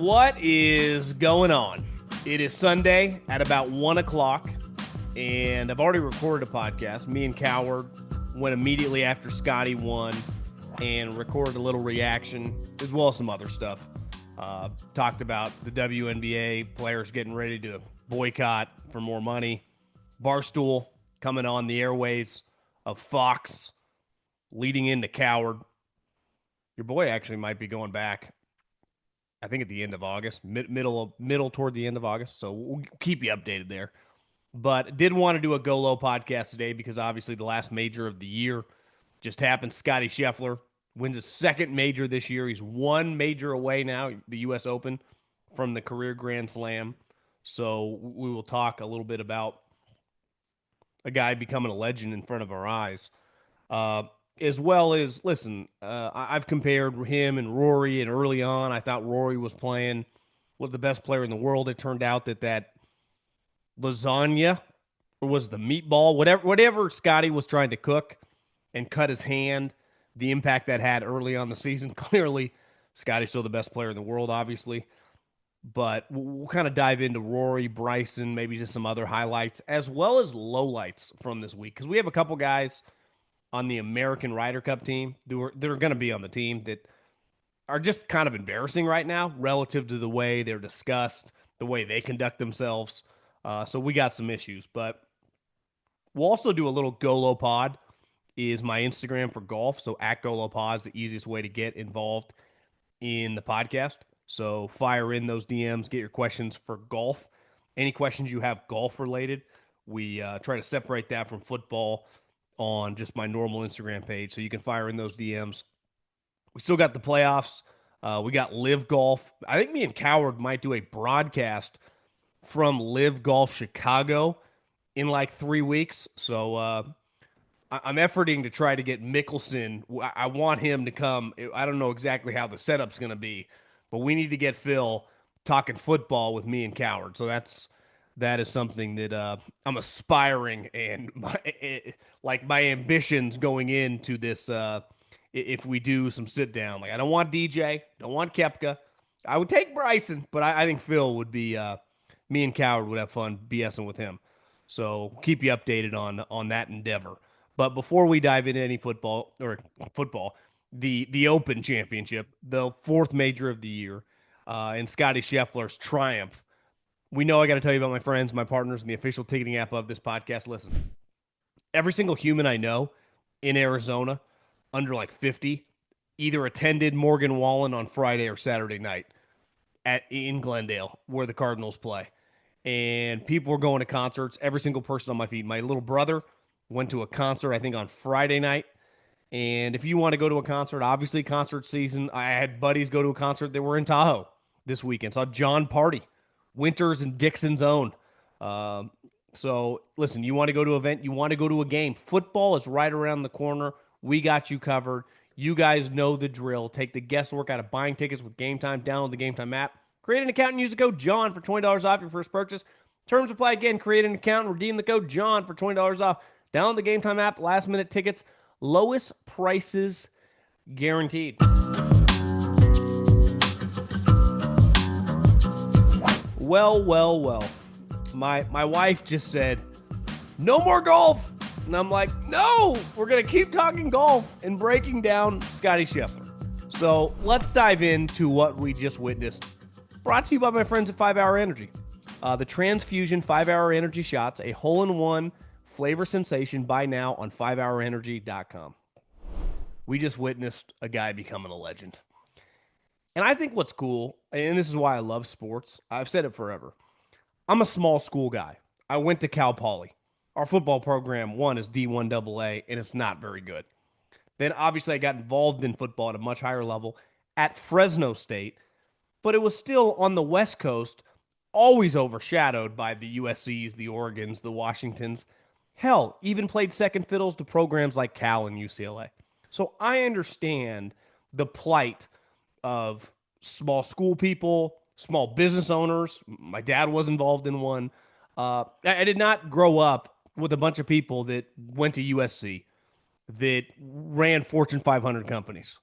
What is going on? It is Sunday at about 1 o'clock, and I've already recorded a podcast. Me and Coward went immediately after Scottie won and recorded a little reaction, as well as some other stuff. Talked about the WNBA players getting ready to boycott for more money. Barstool coming on the airways of Fox, leading into Coward. Your boy actually might be going back, I think, at the end of August, middle toward the end of August. So we'll keep you updated there. But did want to do a Go Low podcast today because obviously the last major of the year just happened. Scottie Scheffler wins his second major this year. He's one major away now, the U.S. Open, from the career Grand Slam. So we will talk a little bit about a guy becoming a legend in front of our eyes. As well as, listen, I've compared him and Rory, and early on I thought Rory was the best player in the world. It turned out that lasagna, or was the meatball, whatever Scottie was trying to cook and cut his hand, the impact that had early on the season. Clearly, Scottie's still the best player in the world, obviously. But we'll kind of dive into Rory, Bryson, maybe just some other highlights, as well as lowlights from this week. Because we have a couple guys on the American Ryder Cup team that are going to be on the team that are just kind of embarrassing right now relative to the way they're discussed, the way they conduct themselves. So we got some issues. But we'll also do a little Golo Pod, is my Instagram for golf. So at Golo Pod is the easiest way to get involved in the podcast. So fire in those DMs, get your questions for golf. Any questions you have golf related, we try to separate that from football on just my normal Instagram page. So you can fire in those DMs. We still got the playoffs. We got Live Golf. I think me and Coward might do a broadcast from Live Golf Chicago in like 3 weeks. So I'm efforting to try to get Mickelson. I want him to come. I don't know exactly how the setup's going to be, but we need to get Phil talking football with me and Coward. So that is something that I'm aspiring, and my ambitions going into this. If we do some sit down, like I don't want DJ, don't want Koepka. I would take Bryson, but I think Phil would be. Me and Coward would have fun BSing with him. So keep you updated on that endeavor. But before we dive into any football, the Open Championship, the fourth major of the year, and Scottie Scheffler's triumph, we know I got to tell you about my friends, my partners, and the official ticketing app of this podcast. Listen, every single human I know in Arizona under like 50 either attended Morgan Wallen on Friday or Saturday night in Glendale, where the Cardinals play. And people were going to concerts. Every single person on my feed. My little brother went to a concert, I think, on Friday night. And if you want to go to a concert, obviously concert season. I had buddies go to a concert that were in Tahoe this weekend. Saw John Party, Winters and Dixon's own. So listen, you want to go to an event, you want to go to a game. Football is right around the corner. We got you covered. You guys know the drill. Take the guesswork out of buying tickets with Game Time. Download the Game Time app. Create an account and use the code JOHN for $20 off your first purchase. Terms apply again. Create an account and redeem the code JOHN for $20 off. Download the Game Time app. Last minute tickets. Lowest prices guaranteed. Well. My wife just said, no more golf. And I'm like, no, we're going to keep talking golf and breaking down Scottie Scheffler. So let's dive into what we just witnessed. Brought to you by my friends at 5 Hour Energy. The Transfusion 5 Hour Energy Shots, a hole-in-one flavor sensation. Buy now on 5hourenergy.com. We just witnessed a guy becoming a legend. And I think what's cool, and this is why I love sports, I've said it forever. I'm a small school guy. I went to Cal Poly. Our football program, one, is D1AA, and it's not very good. Then, obviously, I got involved in football at a much higher level at Fresno State, but it was still on the West Coast, always overshadowed by the USCs, the Oregons, the Washingtons. Hell, even played second fiddles to programs like Cal and UCLA. So I understand the plight of small school people, small business owners. My dad was involved in one. I did not grow up with a bunch of people that went to USC, that ran Fortune 500 companies.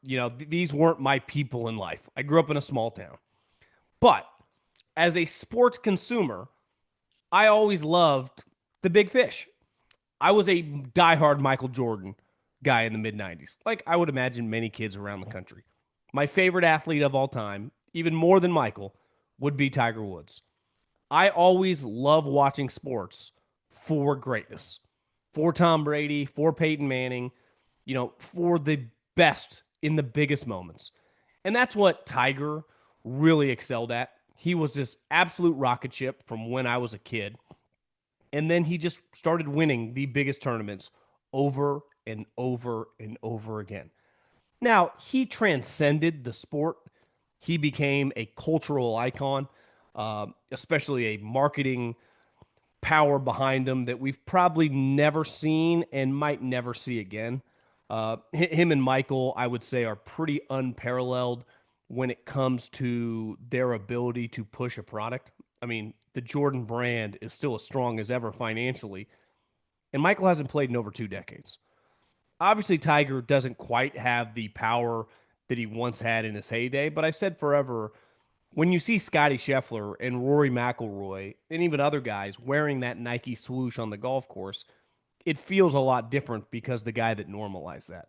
You know, these weren't my people in life. I grew up in a small town. But as a sports consumer, I always loved the big fish. I was a diehard Michael Jordan guy in the mid 90s, like I would imagine many kids around the country. My favorite athlete of all time, even more than Michael, would be Tiger Woods. I always love watching sports for greatness, for Tom Brady, for Peyton Manning, for the best in the biggest moments. And that's what Tiger really excelled at. He was this absolute rocket ship from when I was a kid. And then he just started winning the biggest tournaments over and over and over again. Now, he transcended the sport. He became a cultural icon, especially a marketing power behind him that we've probably never seen and might never see again. Him and Michael, I would say, are pretty unparalleled when it comes to their ability to push a product. I mean, the Jordan brand is still as strong as ever financially, and Michael hasn't played in over 2 decades. Obviously, Tiger doesn't quite have the power that he once had in his heyday, but I've said forever, when you see Scottie Scheffler and Rory McIlroy and even other guys wearing that Nike swoosh on the golf course, it feels a lot different because the guy that normalized that.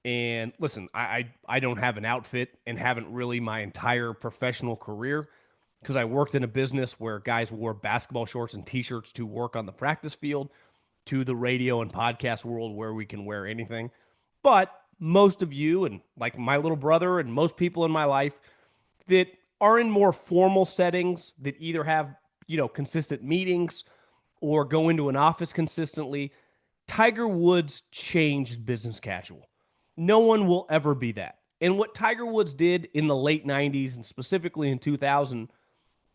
And listen, I don't have an outfit and haven't really my entire professional career because I worked in a business where guys wore basketball shorts and t-shirts to work on the practice field, to the radio and podcast world where we can wear anything. But most of you and like my little brother and most people in my life that are in more formal settings that either have, consistent meetings or go into an office consistently, Tiger Woods changed business casual. No one will ever be that. And what Tiger Woods did in the late 90s and specifically in 2000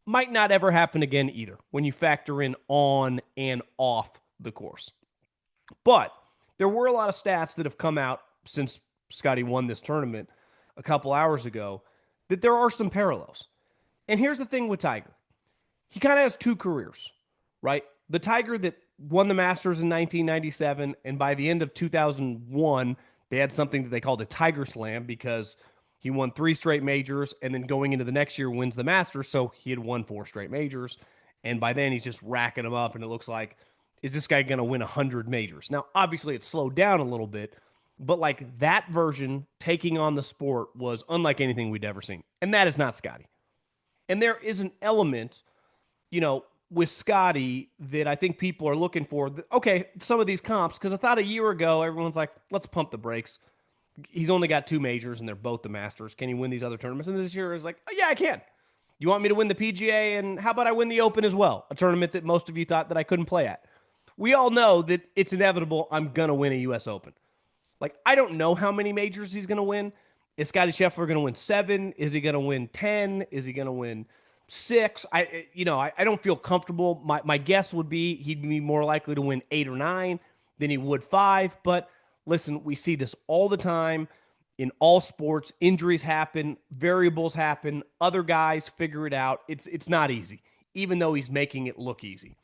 might not ever happen again either when you factor in on and off the course. But there were a lot of stats that have come out since Scottie won this tournament a couple hours ago that there are some parallels. And here's the thing with Tiger. He kind of has two careers, right? The Tiger that won the Masters in 1997, and by the end of 2001, they had something that they called a Tiger Slam because he won 3 straight majors, and then going into the next year wins the Masters, so he had won 4 straight majors. And by then, he's just racking them up, and it looks like, is this guy going to win 100 majors? Now, obviously, it's slowed down a little bit, but like that version taking on the sport was unlike anything we'd ever seen. And that is not Scottie. And there is an element, with Scottie that I think people are looking for. Okay, some of these comps, because I thought a year ago, everyone's like, let's pump the brakes. He's only got 2 majors, and they're both the Masters. Can he win these other tournaments? And this year is like, oh, yeah, I can. You want me to win the PGA? And how about I win the Open as well? A tournament that most of you thought that I couldn't play at. We all know that it's inevitable I'm going to win a U.S. Open. Like, I don't know how many majors he's going to win. Is Scottie Scheffler going to win 7? Is he going to win 10? Is he going to win 6? I don't feel comfortable. My guess would be he'd be more likely to win 8 or 9 than he would 5. But listen, we see this all the time in all sports. Injuries happen, variables happen, other guys figure it out. It's not easy, even though he's making it look easy.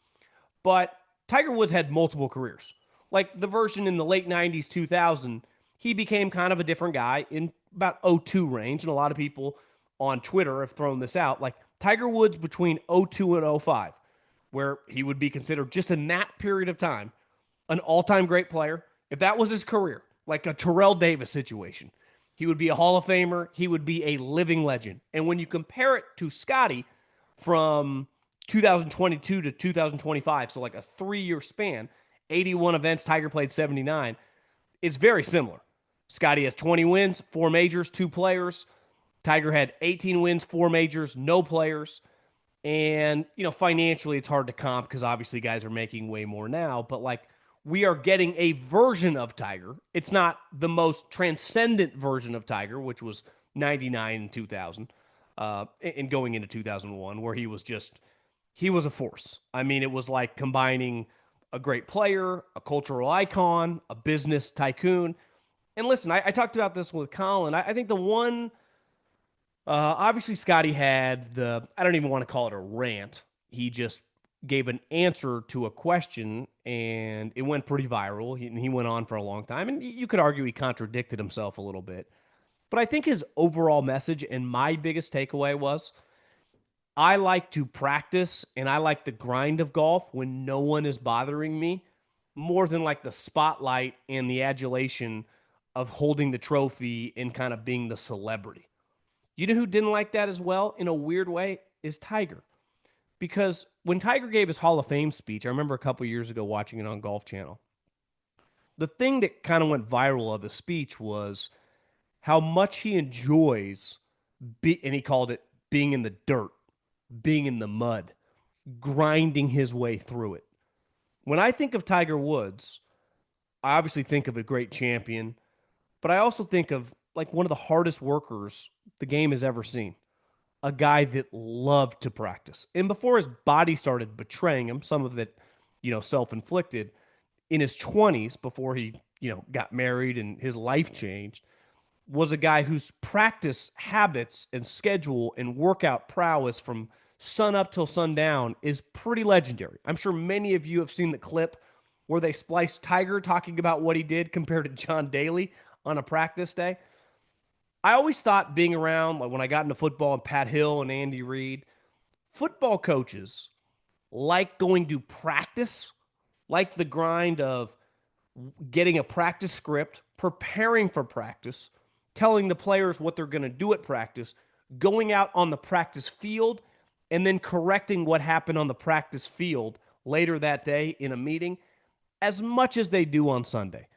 But Tiger Woods had multiple careers. Like the version in the late 90s, 2000, he became kind of a different guy in about 02 range. And a lot of people on Twitter have thrown this out. Like Tiger Woods between 02 and 05, where he would be considered just in that period of time an all-time great player. If that was his career, like a Terrell Davis situation, he would be a Hall of Famer. He would be a living legend. And when you compare it to Scottie from 2022 to 2025, so like a 3-year span, 81 events, Tiger played 79, it's very similar. Scottie has 20 wins, 4 majors, 2 players. Tiger had 18 wins, 4 majors, no players. And, financially it's hard to comp because obviously guys are making way more now. But like we are getting a version of Tiger. It's not the most transcendent version of Tiger, which was 99 and 2000 and going into 2001, where he was a force. I mean, it was like combining a great player, a cultural icon, a business tycoon. And listen, I talked about this with Collin. I think the one, obviously Scottie had I don't even want to call it a rant. He just gave an answer to a question and it went pretty viral. He went on for a long time. And you could argue he contradicted himself a little bit. But I think his overall message and my biggest takeaway was I like to practice and I like the grind of golf when no one is bothering me more than like the spotlight and the adulation of holding the trophy and kind of being the celebrity. You know who didn't like that as well in a weird way is Tiger. Because when Tiger gave his Hall of Fame speech, I remember a couple years ago watching it on Golf Channel. The thing that kind of went viral of the speech was how much he enjoys and he called it being in the dirt, being in the mud, grinding his way through it. When I think of Tiger Woods, I obviously think of a great champion, but I also think of like one of the hardest workers the game has ever seen. A guy that loved to practice. And before his body started betraying him, some of it, self-inflicted, in his 20s before he, got married and his life changed, was a guy whose practice habits and schedule and workout prowess from sun up till sundown is pretty legendary. I'm sure many of you have seen the clip where they spliced Tiger talking about what he did compared to John Daly on a practice day. I always thought being around, like when I got into football and Pat Hill and Andy Reid, football coaches like going to practice, like the grind of getting a practice script, preparing for practice, telling the players what they're going to do at practice, going out on the practice field, and then correcting what happened on the practice field later that day in a meeting, as much as they do on Sunday.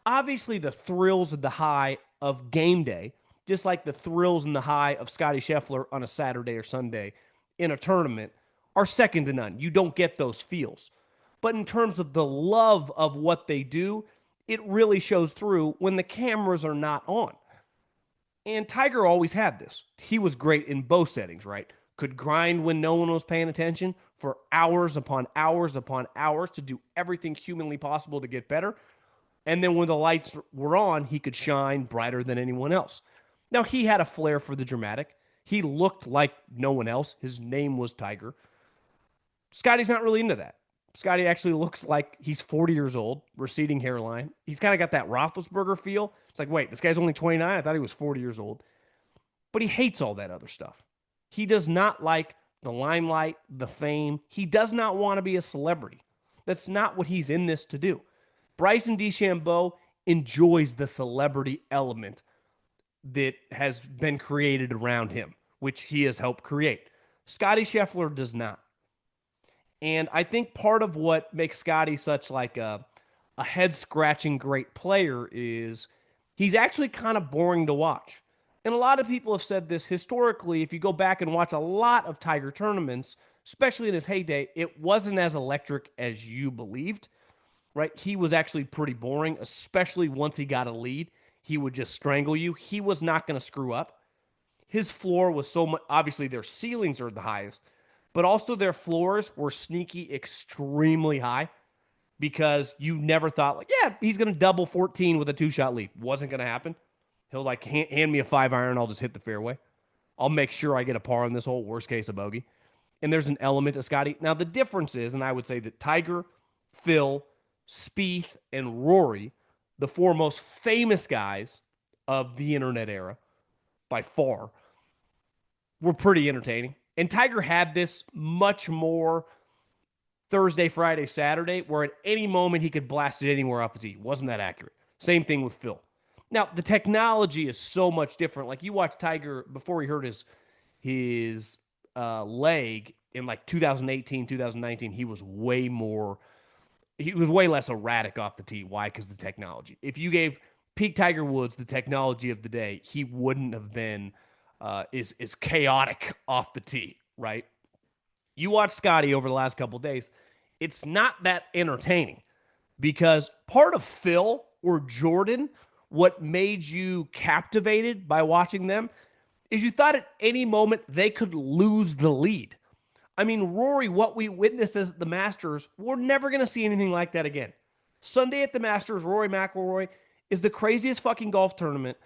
Obviously, the thrills and the high of game day, just like the thrills and the high of Scottie Scheffler on a Saturday or Sunday in a tournament, are second to none. You don't get those feels. But in terms of the love of what they do, it really shows through when the cameras are not on. And Tiger always had this. He was great in both settings, right? Could grind when no one was paying attention for hours upon hours upon hours to do everything humanly possible to get better. And then when the lights were on, he could shine brighter than anyone else. Now, he had a flair for the dramatic. He looked like no one else. His name was Tiger. Scotty's not really into that. Scotty actually looks like he's 40 years old, receding hairline. He's kind of got that Roethlisberger feel. It's like, wait, this guy's only 29? I thought he was 40 years old. But he hates all that other stuff. He does not like the limelight, the fame. He does not want to be a celebrity. That's not what he's in this to do. Bryson DeChambeau enjoys the celebrity element that has been created around him, which he has helped create. Scottie Scheffler does not. And I think part of what makes Scottie such like a head-scratching great player is he's actually kind of boring to watch. And a lot of people have said this historically. If you go back and watch a lot of Tiger tournaments, especially in his heyday, it wasn't as electric as you believed, right? He was actually pretty boring, especially once he got a lead. He would just strangle you. He was not going to screw up. His floor was so much, obviously their ceilings are the highest, but also their floors were sneaky extremely high because you never thought, like, yeah, he's going to double 14 with a two-shot lead. Wasn't going to happen. He'll like hand me a 5-iron. I'll just hit the fairway. I'll make sure I get a par on this hole, worst case, a bogey. And there's an element of Scotty. Now, the difference is, and I would say that Tiger, Phil, Spieth, and Rory, the four most famous guys of the internet era, by far, were pretty entertaining. And Tiger had this much more Thursday, Friday, Saturday, where at any moment he could blast it anywhere off the tee. Wasn't that accurate? Same thing with Phil. Now, the technology is so much different. Like you watch Tiger before he hurt his leg in like 2018, 2019, he was way less erratic off the tee. Why? Because the technology. If you gave peak Tiger Woods the technology of the day, he wouldn't have been is chaotic off the tee, right? You watch Scotty over the last couple of days, it's not that entertaining because part of Phil or Jordan, what made you captivated by watching them is you thought at any moment they could lose the lead. I mean, Rory, what we witnessed at the Masters, we're never going to see anything like that again. Sunday at the Masters, Rory McIlroy is the craziest fucking golf tournament.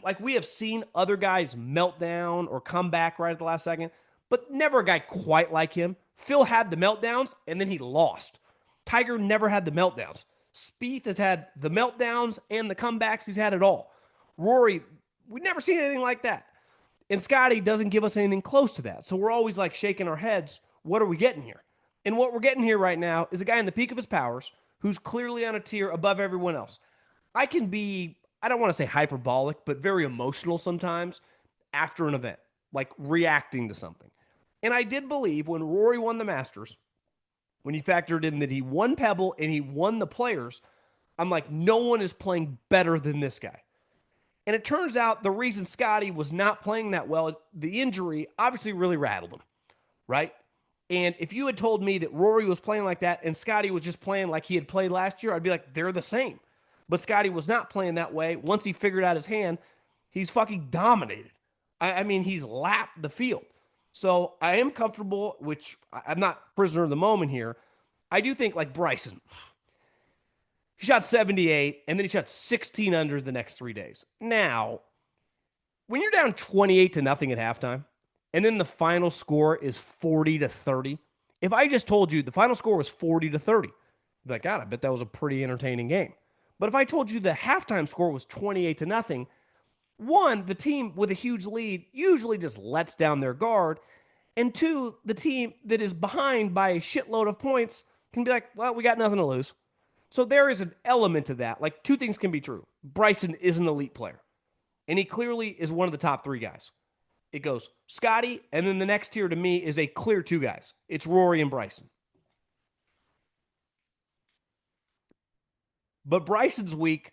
Like we have seen other guys melt down or come back right at the last second, but never a guy quite like him. Phil had the meltdowns and then he lost. Tiger never had the meltdowns. Spieth has had the meltdowns and the comebacks. He's had it all. Rory, we've never seen anything like that. And Scottie doesn't give us anything close to that. So we're always like shaking our heads. What are we getting here? And what we're getting here right now is a guy in the peak of his powers who's clearly on a tier above everyone else. I can be, I don't want to say hyperbolic, but very emotional sometimes after an event, like reacting to something. And I did believe when Rory won the Masters, when he factored in that he won Pebble and he won the Players, I'm like, no one is playing better than this guy. And it turns out the reason Scottie was not playing that well, the injury obviously really rattled him, right? And if you had told me that Rory was playing like that and Scottie was just playing like he had played last year, I'd be like, they're the same. But Scottie was not playing that way. Once he figured out his hand, he's fucking dominated. I mean, he's lapped the field. So I am comfortable, which I'm not prisoner of the moment here. I do think like Bryson, he shot 78 and then he shot 16 under the next 3 days. Now, when you're down 28 to nothing at halftime, and then the final score is 40 to 30, if I just told you the final score was 40 to 30, you'd be like, God, I bet that was a pretty entertaining game. But if I told you the halftime score was 28 to nothing, one, the team with a huge lead usually just lets down their guard. And two, the team that is behind by a shitload of points can be like, well, we got nothing to lose. So there is an element to that. Like two things can be true. Bryson is an elite player, and he clearly is one of the top three guys. It goes Scottie, and then the next tier to me is a clear two guys. It's Rory and Bryson. But Bryson's week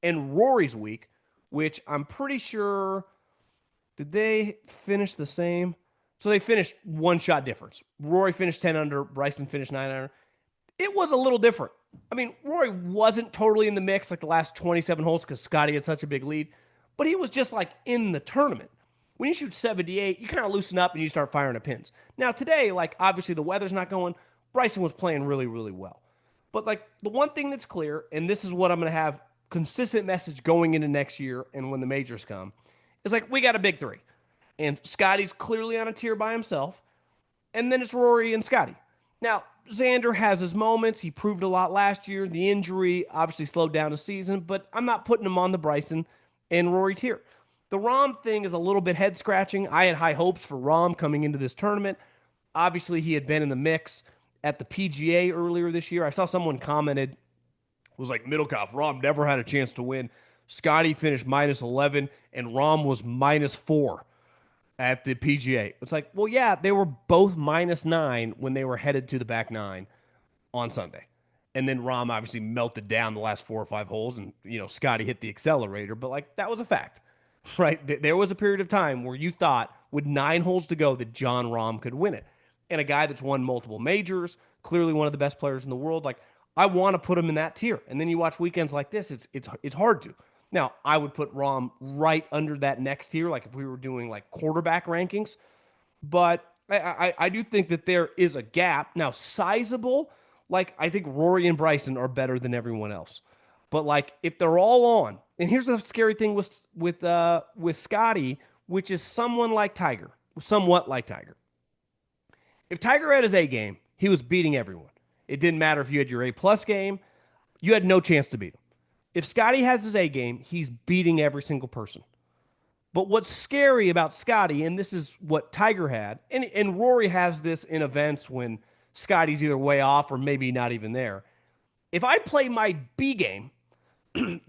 and Rory's week, which I'm pretty sure, did they finish the same? So they finished one shot difference. Rory finished 10 under, Bryson finished 9 under. It was a little different. I mean, Rory wasn't totally in the mix like the last 27 holes because Scottie had such a big lead, but he was just like in the tournament. When you shoot 78, you kind of loosen up and you start firing at pins. Now, today, like obviously the weather's not going, Bryson was playing really, really well. But like the one thing that's clear, and this is what I'm going to have consistent message going into next year and when the majors come, is like we got a big three. And Scottie's clearly on a tier by himself. And then it's Rory and Scottie. Now, Xander has his moments. He proved a lot last year. The injury obviously slowed down the season, but I'm not putting him on the Bryson and Rory tier. The Rahm thing is a little bit head scratching. I had high hopes for Rahm coming into this tournament. Obviously, he had been in the mix at the PGA earlier this year. I saw someone commented, was like, Middlekauff, Rahm never had a chance to win. Scottie finished minus 11, and Rahm was minus 4 at the PGA. It's like, well, yeah, they were both minus 9 when they were headed to the back 9 on Sunday. And then Rahm obviously melted down the last 4 or 5 holes, and, Scottie hit the accelerator, but, like, that was a fact, right? There was a period of time where you thought with 9 holes to go that Jon Rahm could win it. And a guy that's won multiple majors, clearly one of the best players in the world, like, I want to put him in that tier. And then you watch weekends like this, it's hard to. Now, I would put Rahm right under that next tier, like if we were doing like quarterback rankings. But I do think that there is a gap. Now, sizable, like I think Rory and Bryson are better than everyone else. But like if they're all on, and here's the scary thing with Scottie, which is somewhat like Tiger. If Tiger had his A game, he was beating everyone. It didn't matter if you had your A plus game, you had no chance to beat him. If Scottie has his A game, he's beating every single person. But what's scary about Scottie, and this is what Tiger had, and Rory has this in events when Scottie's either way off or maybe not even there. If I play my B game,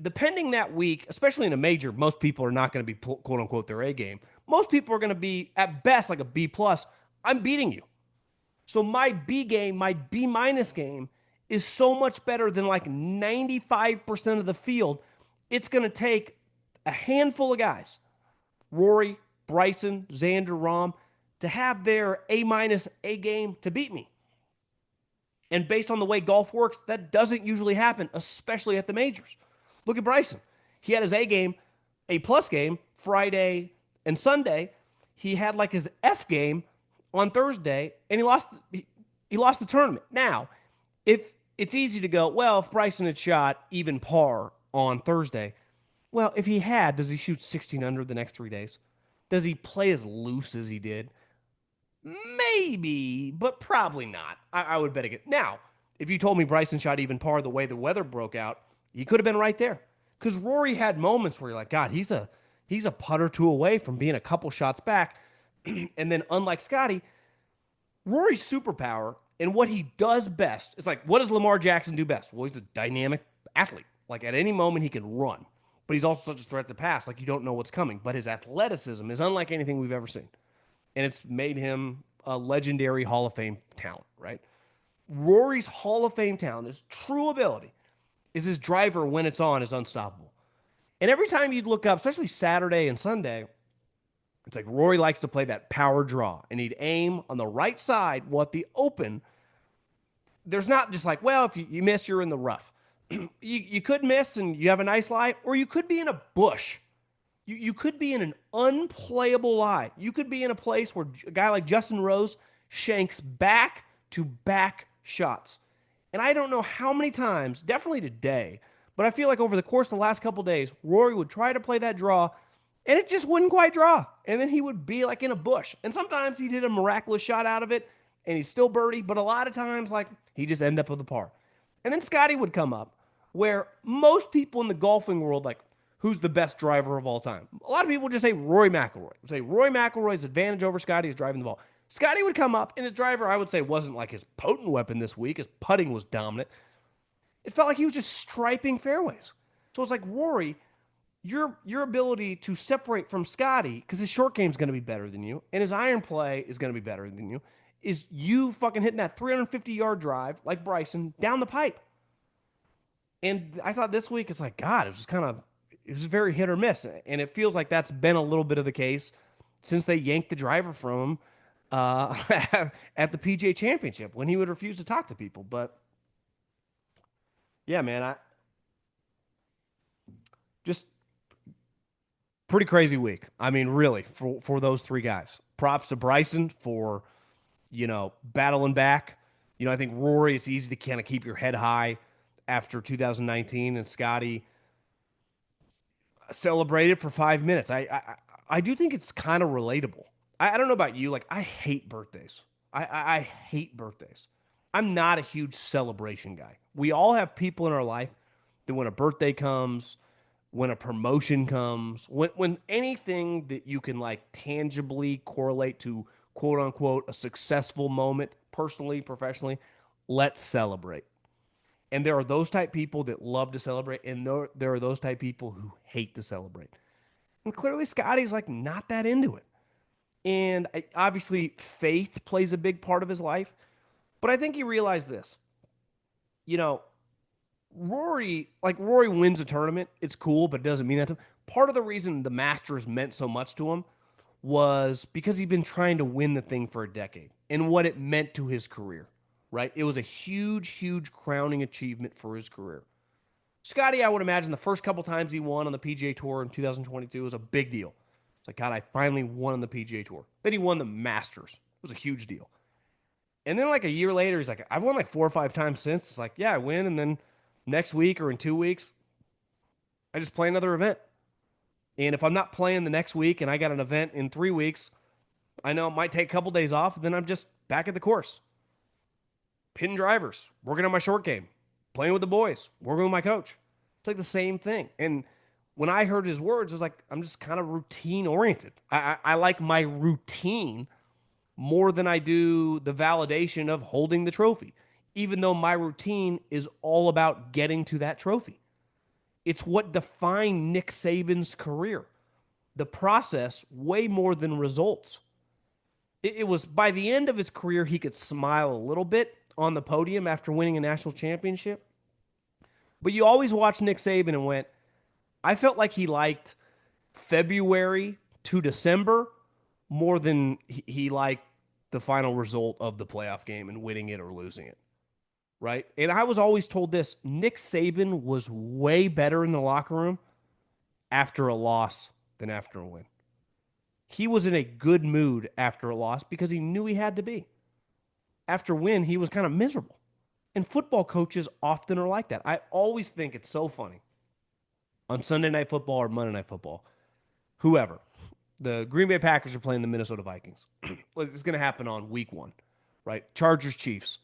depending that week, especially in a major, most people are not going to be quote unquote their A game. Most people are going to be at best like a B plus. I'm beating you. So my B game, my B minus game is so much better than like 95% of the field. It's going to take a handful of guys, Rory, Bryson, Xander, Rahm, to have their A minus A game to beat me. And based on the way golf works, that doesn't usually happen, especially at the majors. Look at Bryson. He had his A game, A plus game, Friday and Sunday. He had like his F game on Thursday, and he lost the tournament. Now, if it's easy to go, well, if Bryson had shot even par on Thursday, well, if he had, does he shoot 16 under the next 3 days? Does he play as loose as he did? Maybe, but probably not. I would bet again. Now, if you told me Bryson shot even par the way the weather broke out, he could have been right there. Because Rory had moments where you're like, God, he's a He's a putt or two away from being a couple shots back. And then, unlike Scottie, Rory's superpower and what he does best is like, what does Lamar Jackson do best? Well, he's a dynamic athlete. Like at any moment, he can run, but he's also such a threat to pass. Like you don't know what's coming. But his athleticism is unlike anything we've ever seen. And it's made him a legendary Hall of Fame talent, right? Rory's Hall of Fame talent, his true ability, is his driver when it's on is unstoppable. And every time you'd look up, especially Saturday and Sunday, it's like Rory likes to play that power draw, and he'd aim on the right side. Well, at the open, there's not just like, well, if you miss, you're in the rough. You could miss and you have a nice lie, or you could be in a bush. You could be in an unplayable lie. You could be in a place where a guy like Justin Rose shanks back to back shots. And I don't know how many times, definitely today, but I feel like over the course of the last couple of days, Rory would try to play that draw and it just wouldn't quite draw. And then he would be like in a bush. And sometimes he'd hit a miraculous shot out of it and he's still birdie, but a lot of times, like, he just end up with a par. And then Scotty would come up where most people in the golfing world, like, who's the best driver of all time? A lot of people just say Rory McIlroy. Say Rory McIlroy's advantage over Scotty is driving the ball. Scotty would come up, and his driver, I would say, wasn't like his potent weapon this week. His putting was dominant. It felt like he was just striping fairways. So it's like, Rory, your ability to separate from Scotty, because his short game is going to be better than you, and his iron play is going to be better than you, is you fucking hitting that 350-yard drive like Bryson down the pipe. And I thought this week, it's like, God, it was just kind of, it was very hit or miss. And it feels like that's been a little bit of the case since they yanked the driver from him at the PGA Championship when he would refuse to talk to people. But yeah, man, I just pretty crazy week. I mean, really, for those three guys. Props to Bryson for, battling back. I think Rory, it's easy to kind of keep your head high after 2019, and Scotty celebrated for 5 minutes. I do think it's kind of relatable. I don't know about you. Like, I hate birthdays. I hate birthdays. I'm not a huge celebration guy. We all have people in our life that when a birthday comes, when a promotion comes, when anything that you can like tangibly correlate to quote unquote a successful moment, personally, professionally, let's celebrate. And there are those type people that love to celebrate, and there are those type people who hate to celebrate. And clearly, Scotty's like not that into it. And obviously, faith plays a big part of his life. But I think he realized this. You know, Rory wins a tournament. It's cool, but it doesn't mean that to him. Part of the reason the Masters meant so much to him was because he'd been trying to win the thing for a decade and what it meant to his career, right? It was a huge, huge crowning achievement for his career. Scotty, I would imagine the first couple times he won on the PGA Tour in 2022 was a big deal. It's like, God, I finally won on the PGA Tour. Then he won the Masters. It was a huge deal. And then like a year later, he's like, I've won like 4 or 5 times since. It's like, yeah, I win. And then next week or in 2 weeks, I just play another event. And if I'm not playing the next week and I got an event in 3 weeks, I know it might take a couple days off. Then I'm just back at the course. Pin drivers, working on my short game, playing with the boys, working with my coach. It's like the same thing. And when I heard his words, it was like, I'm just kind of routine oriented. I like my routine more than I do the validation of holding the trophy, even though my routine is all about getting to that trophy. It's what defined Nick Saban's career. The process way more than results. It was by the end of his career, he could smile a little bit on the podium after winning a national championship. But you always watched Nick Saban and went, I felt like he liked February to December more than he liked the final result of the playoff game and winning it or losing it. Right? And I was always told this, Nick Saban was way better in the locker room after a loss than after a win. He was in a good mood after a loss because he knew he had to be. After win, he was kind of miserable. And football coaches often are like that. I always think it's so funny. On Sunday Night Football or Monday Night Football, whoever, the Green Bay Packers are playing the Minnesota Vikings. It's going to happen on week 1, right? Chargers, Chiefs.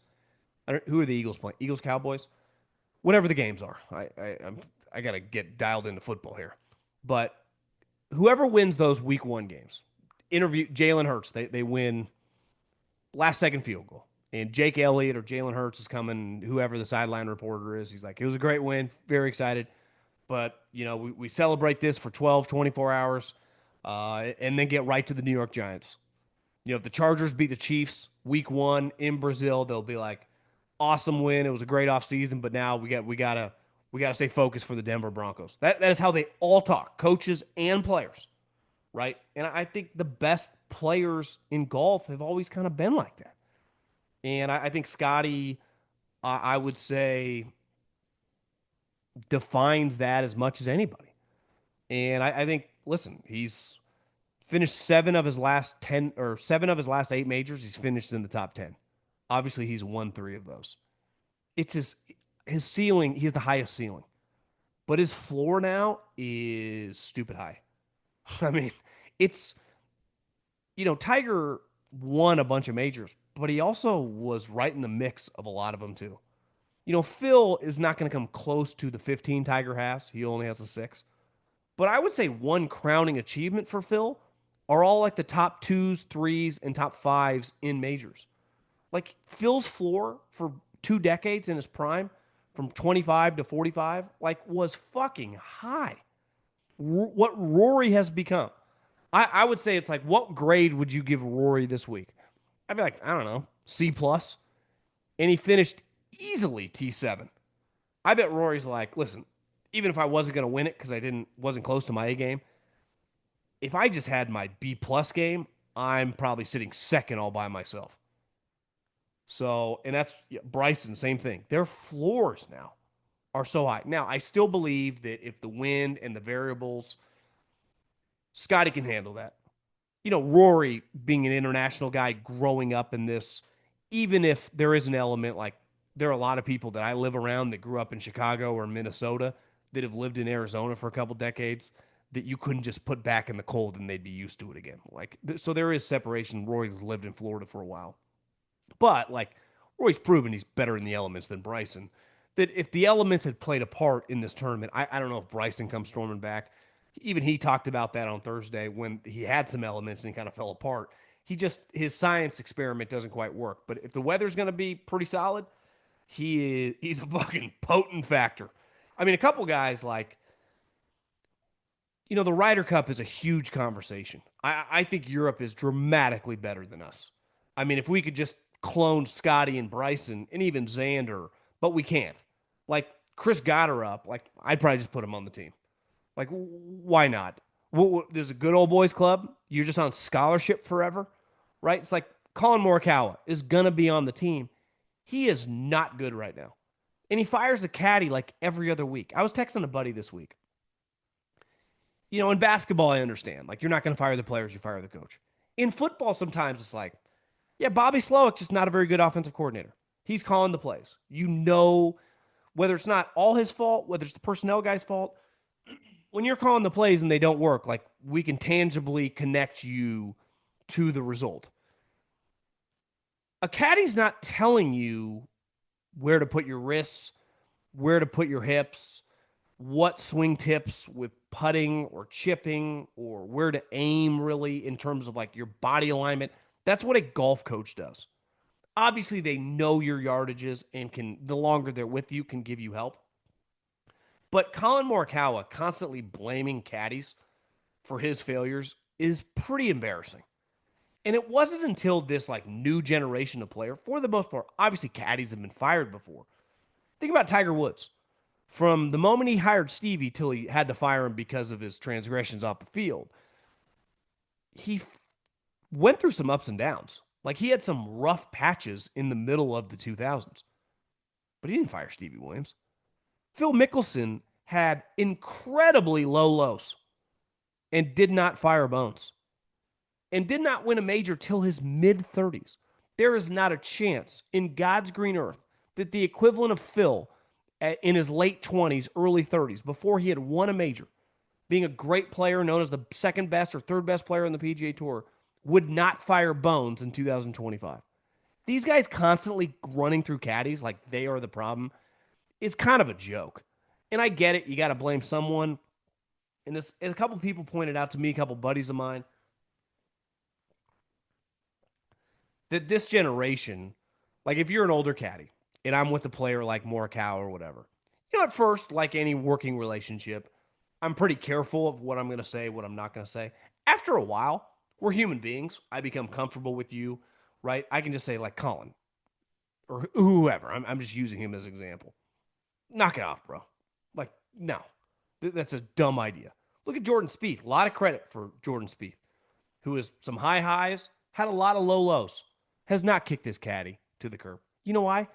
Who are the Eagles playing? Eagles, Cowboys? Whatever the games are. I got to get dialed into football here. But whoever wins those week one games, interview Jalen Hurts. They win last second field goal. And Jake Elliott or Jalen Hurts is coming, whoever the sideline reporter is. He's like, it was a great win, very excited. But, we celebrate this for 12, 24 hours and then get right to the New York Giants. If the Chargers beat the Chiefs week one in Brazil, they'll be like, awesome win. It was a great offseason, but now we gotta stay focused for the Denver Broncos. That is how they all talk, coaches and players, right? And I think the best players in golf have always kind of been like that. And I think Scottie, I would say, defines that as much as anybody. And I think, listen, he's finished seven of his last eight majors. He's finished in the top 10. Obviously, he's won three of those. It's his ceiling. He has the highest ceiling, but his floor now is stupid high. I mean, it's Tiger won a bunch of majors, but he also was right in the mix of a lot of them too. Phil is not going to come close to the 15 Tiger has. He only has a six. But I would say one crowning achievement for Phil are all like the top twos, threes, and top fives in majors. Like Phil's floor for 2 decades in his prime, from 25 to 45, like was fucking high. What Rory has become. I would say it's like, what grade would you give Rory this week? I'd be like, I don't know, C plus. And he finished easily T7. I bet Rory's like, listen, even if I wasn't going to win it because wasn't close to my A game, if I just had my B plus game, I'm probably sitting second all by myself. So, and that's Bryson, same thing. Their floors now are so high. Now, I still believe that if the wind and the variables, Scotty can handle that. Rory being an international guy growing up in this, even if there is an element like there are a lot of people that I live around that grew up in Chicago or Minnesota that have lived in Arizona for a couple decades that you couldn't just put back in the cold and they'd be used to it again. Like, so there is separation. Rory's lived in Florida for a while. But like Roy's proven he's better in the elements than Bryson. That if the elements had played a part in this tournament, I don't know if Bryson comes storming back. Even he talked about that on Thursday when he had some elements and he kind of fell apart. His science experiment doesn't quite work. But if the weather's going to be pretty solid, he's a fucking potent factor. I mean, a couple guys like the Ryder Cup is a huge conversation. I think Europe is dramatically better than us. I mean, if we could just clone Scotty and Bryson and even Xander, but we can't. Like Chris Gotterup, like I'd probably just put him on the team. Like, why not? There's a good old boys club. You're just on scholarship forever, right? It's like Collin Morikawa is going to be on the team. He is not good right now. And he fires a caddy like every other week. I was texting a buddy this week. In basketball, I understand. Like, you're not going to fire the players, you fire the coach. In football, sometimes it's like, yeah, Bobby Slowick's just not a very good offensive coordinator. He's calling the plays. Whether it's not all his fault, whether it's the personnel guy's fault, when you're calling the plays and they don't work, like we can tangibly connect you to the result. A caddy's not telling you where to put your wrists, where to put your hips, what swing tips with putting or chipping, or where to aim really in terms of like your body alignment. That's what a golf coach does. Obviously, they know your yardages and the longer they're with you, can give you help. But Collin Morikawa constantly blaming caddies for his failures is pretty embarrassing. And it wasn't until this like new generation of player, for the most part, obviously caddies have been fired before. Think about Tiger Woods. From the moment he hired Stevie till he had to fire him because of his transgressions off the field, he went through some ups and downs. Like he had some rough patches in the middle of the 2000s, but he didn't fire Stevie Williams. Phil Mickelson had incredibly low lows and did not fire Bones and did not win a major till his mid-30s. There is not a chance in God's green earth that the equivalent of Phil in his late 20s, early 30s, before he had won a major, being a great player known as the second best or third best player on the PGA Tour, would not fire Bones in 2025. These guys constantly running through caddies like they are the problem is kind of a joke. And I get it. You got to blame someone. And this, and a couple people pointed out to me, a couple buddies of mine, that this generation, like if you're an older caddy and I'm with a player like Morikawa or whatever, at first, like any working relationship, I'm pretty careful of what I'm going to say, what I'm not going to say. After a while, we're human beings. I become comfortable with you, right? I can just say, like, Collin or whoever. I'm just using him as an example. Knock it off, bro. Like, no, that's a dumb idea. Look at Jordan Spieth. A lot of credit for Jordan Spieth, who has some high highs, had a lot of low lows, has not kicked his caddy to the curb. You know why?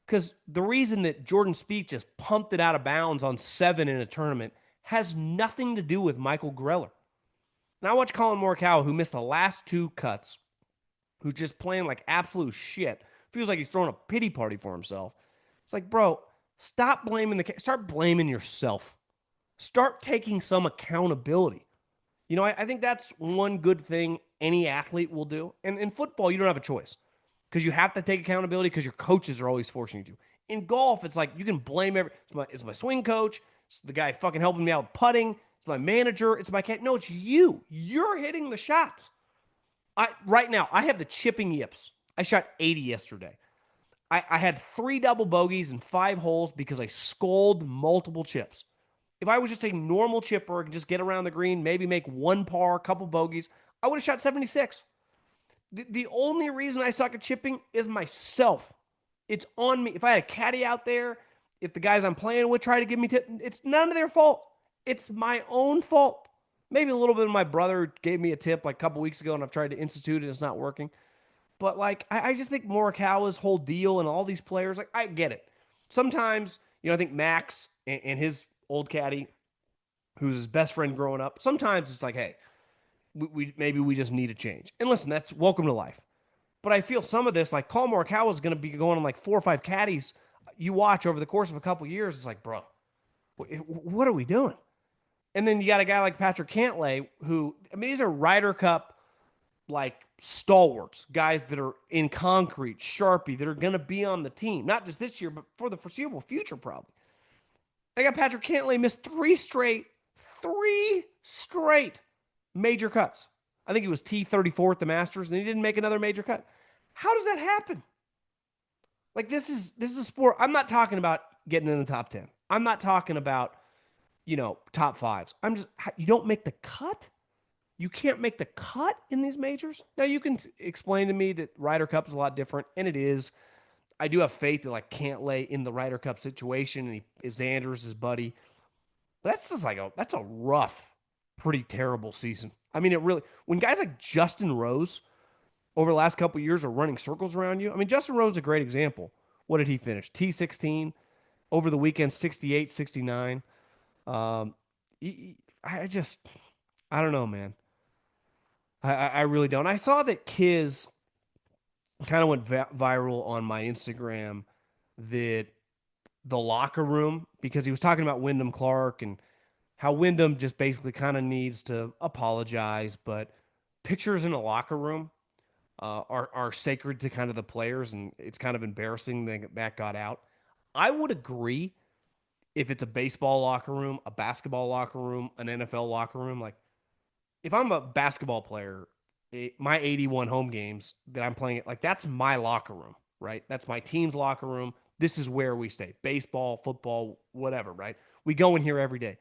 Because the reason that Jordan Spieth just pumped it out of bounds on 7 in a tournament has nothing to do with Michael Greller. Now I watch Collin Morikawa, who missed the last 2 cuts, who's just playing like absolute shit. Feels like he's throwing a pity party for himself. It's like, bro, stop blaming start blaming yourself. Start taking some accountability. I think that's one good thing any athlete will do. And in football, you don't have a choice because you have to take accountability because your coaches are always forcing you to. In golf, it's like you can blame it's my swing coach. It's the guy fucking helping me out with putting. It's my manager. It's my cat. No, it's you. You're hitting the shots. Right now, I have the chipping yips. I shot 80 yesterday. I had 3 double bogeys and 5 holes because I scolded multiple chips. If I was just a normal chipper and just get around the green, maybe make 1 par, a couple bogeys, I would have shot 76. The only reason I suck at chipping is myself. It's on me. If I had a caddy out there, if the guys I'm playing with try to give me tip, it's none of their fault. It's my own fault. Maybe a little bit of my brother gave me a tip like a couple weeks ago and I've tried to institute it and it's not working. But like, I just think Morikawa's whole deal and all these players, like, I get it. Sometimes, I think Max and his old caddy, who's his best friend growing up, sometimes it's like, hey, we maybe we just need a change. And listen, that's welcome to life. But I feel some of this, like Collin Morikawa is going to be going on like 4 or 5 caddies you watch over the course of a couple years. It's like, bro, what are we doing? And then you got a guy like Patrick Cantlay, who, I mean, these are Ryder Cup like stalwarts, guys that are in concrete, Sharpie, that are going to be on the team, not just this year, but for the foreseeable future, probably. I got Patrick Cantlay missed 3 straight major cuts. I think he was T34 at the Masters, and he didn't make another major cut. How does that happen? Like this is a sport. I'm not talking about getting in the top 10. I'm not talking about top fives. You don't make the cut. You can't make the cut in these majors. Now you can explain to me that Ryder Cup is a lot different, and it is. I do have faith that like Cantlay in the Ryder Cup situation, and Xander's his buddy. But that's just like that's a rough, pretty terrible season. I mean, it really when guys like Justin Rose over the last couple of years are running circles around you. I mean, Justin Rose is a great example. What did he finish? T16 over the weekend, 68, 69. I don't know, man. I really don't. I saw that Kiz kind of went viral on my Instagram that the locker room, because he was talking about Wyndham Clark and how Wyndham just basically kind of needs to apologize, but pictures in a locker room are sacred to kind of the players, and it's kind of embarrassing that got out. I would agree if it's a baseball locker room, a basketball locker room, an NFL locker room. Like if I'm a basketball player, my 81 home games that I'm playing it, like that's my locker room, right? That's my team's locker room. This is where we stay. Baseball, football, whatever, right? We go in here every day.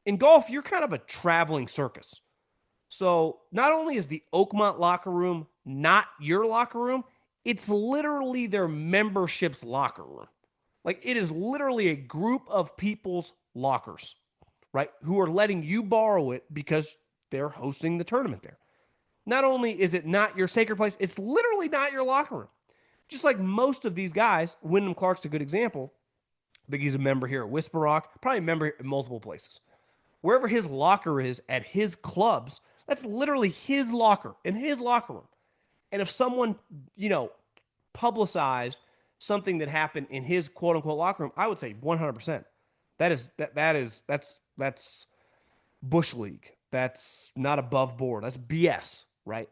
In golf, you're kind of a traveling circus. So not only is the Oakmont locker room not your locker room, it's literally their membership's locker room. Like it is literally a group of people's lockers, right? Who are letting you borrow it because they're hosting the tournament there. Not only is it not your sacred place, it's literally not your locker room. Just like most of these guys, Wyndham Clark's a good example. I think he's a member here at Whisper Rock, probably a member in multiple places. Wherever his locker is at his clubs, that's literally his locker in his locker room. And if someone, publicized something that happened in his quote unquote locker room, I would say 100%. That's Bush League. That's not above board. That's BS, right?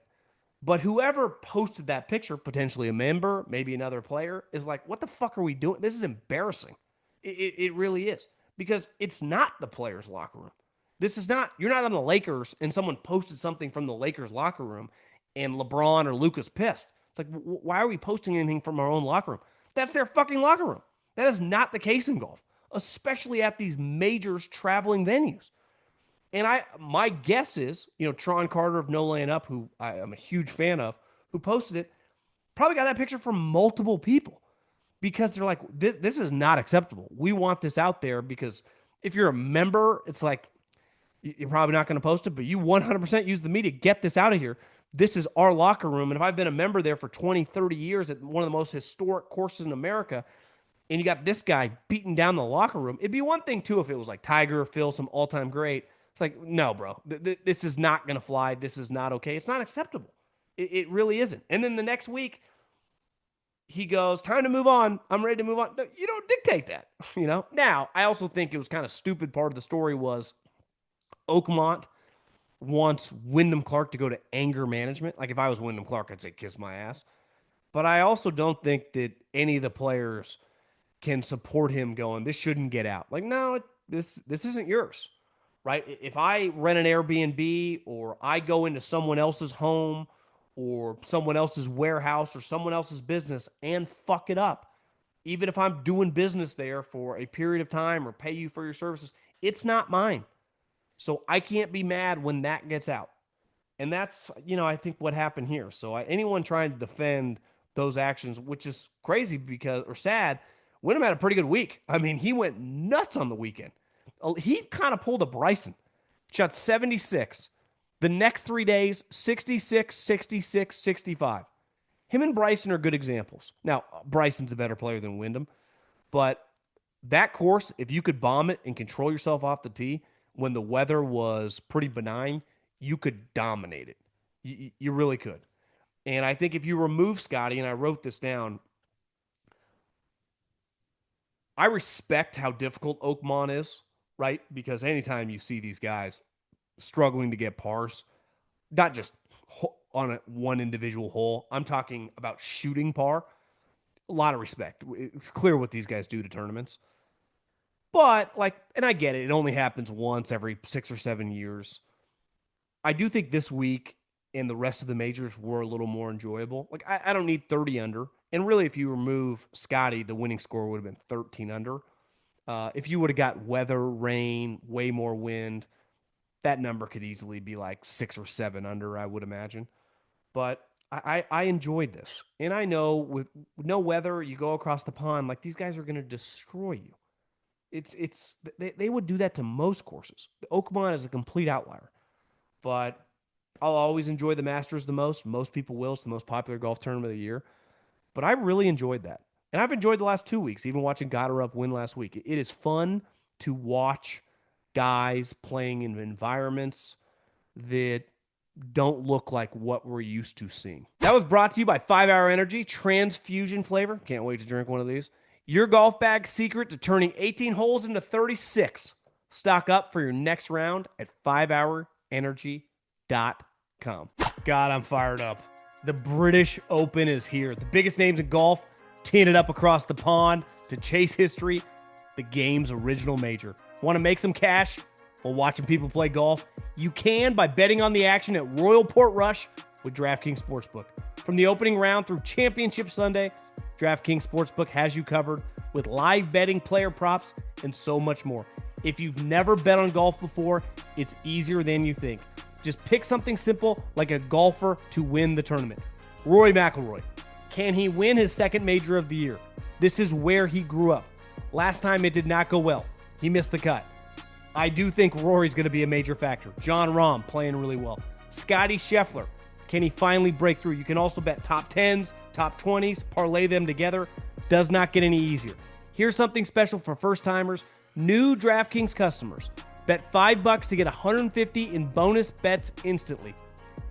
But whoever posted that picture, potentially a member, maybe another player, is like, what the fuck are we doing? This is embarrassing. It really is. Because it's not the player's locker room. This is not, you're not on the Lakers and someone posted something from the Lakers locker room and LeBron or Luka's pissed. It's like, why are we posting anything from our own locker room? That's their fucking locker room. That is not the case in golf, especially at these majors traveling venues. And my guess is, Tron Carter of No Laying Up, who I am a huge fan of, who posted it, probably got that picture from multiple people because they're like, this is not acceptable. We want this out there because if you're a member, it's like, you're probably not going to post it, but you 100% use the media. Get this out of here. This is our locker room. And if I've been a member there for 20, 30 years at one of the most historic courses in America, and you got this guy beating down the locker room, it'd be one thing, too, if it was like Tiger or Phil, some all-time great. It's like, no, bro, this is not going to fly. This is not okay. It's not acceptable. It really isn't. And then the next week, he goes, time to move on. I'm ready to move on. No, you don't dictate that, Now, I also think it was kind of stupid. Part of the story was Oakmont wants Wyndham Clark to go to anger management. Like, if I was Wyndham Clark, I'd say kiss my ass. But I also don't think that any of the players can support him going, this shouldn't get out. Like, no, this isn't yours, right? If I rent an Airbnb or I go into someone else's home or someone else's warehouse or someone else's business and fuck it up, even if I'm doing business there for a period of time or pay you for your services, it's not mine. So I can't be mad when that gets out. And that's, I think what happened here. So anyone trying to defend those actions, which is crazy or sad, Wyndham had a pretty good week. I mean, he went nuts on the weekend. He kind of pulled a Bryson. Shot 76. The next 3 days, 66, 66, 65. Him and Bryson are good examples. Now, Bryson's a better player than Wyndham, but that course, if you could bomb it and control yourself off the tee, when the weather was pretty benign, you could dominate it. You really could. And I think if you remove Scottie, and I wrote this down, I respect how difficult Oakmont is, right? Because anytime you see these guys struggling to get pars, not just on one individual hole, I'm talking about shooting par, a lot of respect. It's clear what these guys do to tournaments. But, and I get it, it only happens once every 6 or 7 years. I do think this week and the rest of the majors were a little more enjoyable. I don't need 30 under. And really, if you remove Scottie, the winning score would have been 13 under. If you would have got weather, rain, way more wind, that number could easily be like 6 or 7 under, I would imagine. But I enjoyed this. And I know with no weather, you go across the pond, these guys are going to destroy you. They would do that to most courses. Oakmont is a complete outlier, but I'll always enjoy the Masters the most. Most people will. It's the most popular golf tournament of the year, but I really enjoyed that, and I've enjoyed the last 2 weeks. Even watching Goddard win last week, it is fun to watch guys playing in environments that don't look like what we're used to seeing. That was brought to you by 5 Hour Energy Transfusion Flavor. Can't wait to drink one of these. Your golf bag's secret to turning 18 holes into 36. Stock up for your next round at 5hourenergy.com. God, I'm fired up. The British Open is here. The biggest names in golf teeing it up across the pond to chase history, the game's original major. Want to make some cash while watching people play golf? You can by betting on the action at Royal Portrush with DraftKings Sportsbook. From the opening round through Championship Sunday, DraftKings Sportsbook has you covered with live betting, player props, and so much more. If you've never bet on golf before, it's easier than you think. Just pick something simple like a golfer to win the tournament. Rory McIlroy. Can he win his second major of the year? This is where he grew up. Last time it did not go well. He missed the cut. I do think Rory's going to be a major factor. Jon Rahm playing really well. Scottie Scheffler. Can he finally break through? You can also bet top 10s, top 20s, parlay them together. Does not get any easier. Here's something special for first-timers. New DraftKings customers. Bet $5 to get $150 in bonus bets instantly.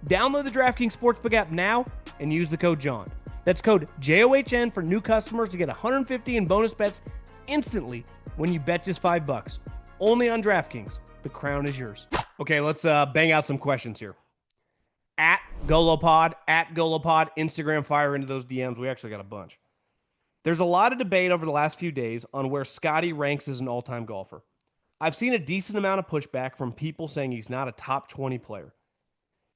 Download the DraftKings Sportsbook app now and use the code JOHN. That's code JOHN for new customers to get $150 in bonus bets instantly when you bet just $5. Only on DraftKings. The crown is yours. Okay, let's bang out some questions here. At Golopod, Instagram, fire into those DMs. We actually got a bunch. There's a lot of debate over the last few days on where Scottie ranks as an all-time golfer. I've seen a decent amount of pushback from people saying he's not a top 20 player.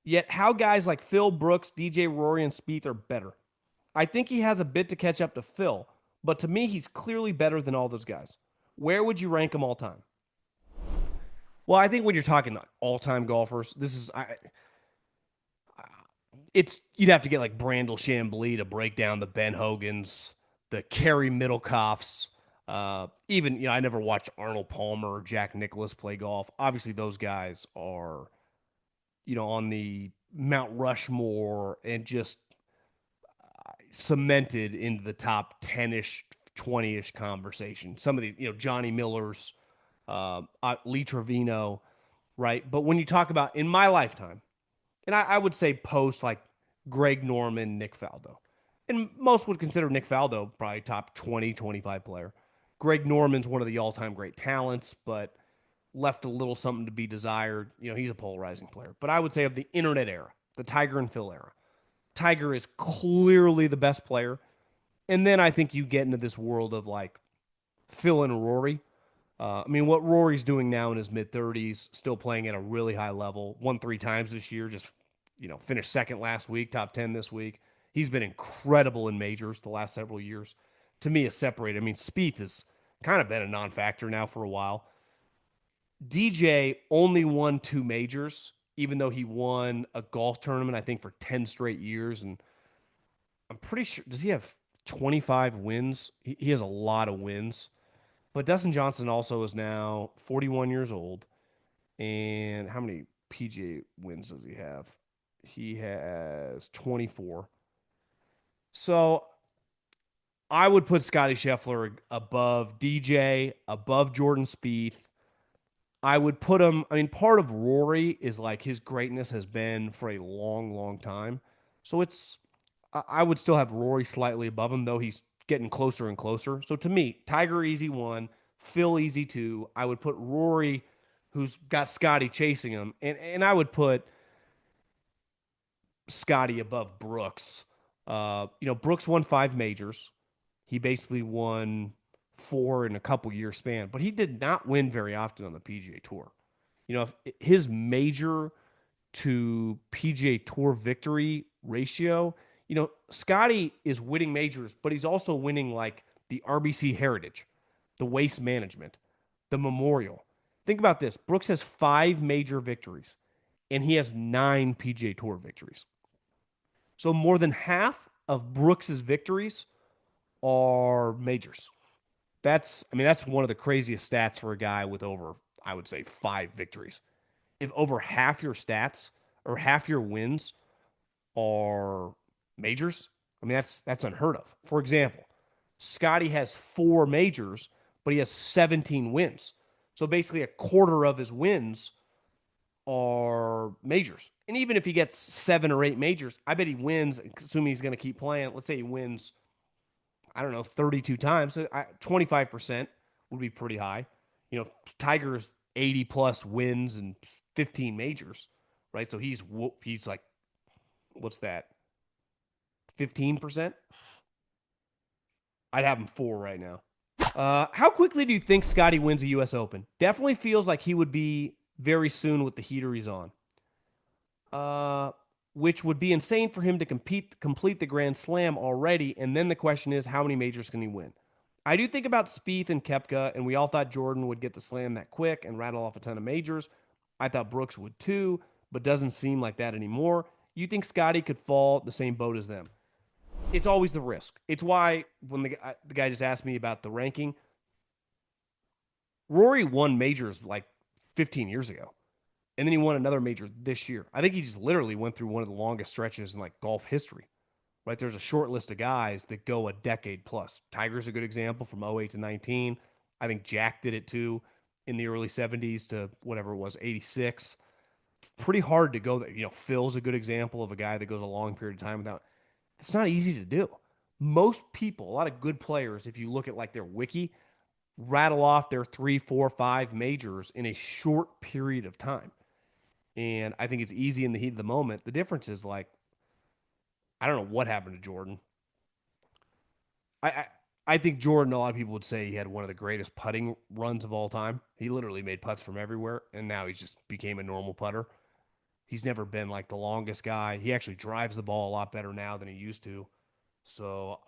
Yet, how guys like Phil Brooks, DJ Rory, and Spieth are better. I think he has a bit to catch up to Phil, but to me, he's clearly better than all those guys. Where would you rank him all time? Well, I think when you're talking all time golfers, it's you'd have to get like Brandel Chambly to break down the Ben Hogans, the Kerry Middlekauffs. Even I never watched Arnold Palmer or Jack Nicklaus play golf. Obviously, those guys are on the Mount Rushmore and just cemented into the top 10-ish, 20-ish conversation. Some of the Johnny Miller's, Lee Trevino, right? But when you talk about in my lifetime, and I would say post like Greg Norman, Nick Faldo. And most would consider Nick Faldo probably top 20, 25 player. Greg Norman's one of the all-time great talents, but left a little something to be desired. He's a polarizing player. But I would say of the internet era, the Tiger and Phil era, Tiger is clearly the best player. And then I think you get into this world of like Phil and Rory. What Rory's doing now in his mid 30s, still playing at a really high level, won 3 times this year, just, finished second last week, top 10 this week. He's been incredible in majors the last several years. To me, is separated. Spieth has kind of been a non factor now for a while. DJ only won 2 majors, even though he won a golf tournament, I think, for 10 straight years. And I'm pretty sure, does he have 25 wins? He has a lot of wins. But Dustin Johnson also is now 41 years old. And how many PGA wins does he have? He has 24. So I would put Scottie Scheffler above DJ, above Jordan Spieth. I would put him, part of Rory is like his greatness has been for a long, long time. So I would still have Rory slightly above him, though he's getting closer and closer. So to me, Tiger easy 1, Phil easy 2. I would put Rory, who's got Scotty chasing him, and I would put Scotty above Brooks. Brooks won 5 majors. He basically won 4 in a couple year span, but he did not win very often on the PGA Tour. If his major to PGA Tour victory ratio, Scotty is winning majors, but he's also winning like the RBC Heritage, the Waste Management, the Memorial. Think about this. Brooks has 5 major victories, and he has 9 PGA Tour victories. So more than half of Brooks's victories are majors. That's one of the craziest stats for a guy with over, I would say, 5 victories. If over half your stats or half your wins are majors, that's unheard of. For example, Scotty has 4 majors, but he has 17 wins. So basically, a quarter of his wins are majors. And even if he gets 7 or 8 majors, I bet he wins, assuming he's going to keep playing. Let's say he wins, I don't know, 32 times. So 25% would be pretty high. Tiger's 80 plus wins and 15 majors, right? So he's like, what's that? 15%? I'd have him 4 right now. How quickly do you think Scotty wins a U.S. Open? Definitely feels like he would be very soon with the heater he's on. Which would be insane for him to complete the Grand Slam already. And then the question is, how many majors can he win? I do think about Spieth and Koepka, and we all thought Jordan would get the Slam that quick and rattle off a ton of majors. I thought Brooks would too, but doesn't seem like that anymore. You think Scotty could fall the same boat as them? It's always the risk. It's why when the guy just asked me about the ranking, Rory won majors like 15 years ago. And then he won another major this year. I think he just literally went through one of the longest stretches in like golf history. Right? There's a short list of guys that go a decade plus. Tiger's a good example from '08 to 19. I think Jack did it too in the early 70s to whatever it was, 86. It's pretty hard to go there. Phil's a good example of a guy that goes a long period of time without. It's not easy to do. Most people, a lot of good players, if you look at like their wiki, rattle off their 3, 4, 5 majors in a short period of time. And I think it's easy in the heat of the moment. The difference is like, I don't know what happened to Jordan. I I think Jordan, a lot of people would say he had one of the greatest putting runs of all time. He literally made putts from everywhere, and now he just became a normal putter. He's never been like the longest guy. He actually drives the ball a lot better now than he used to. So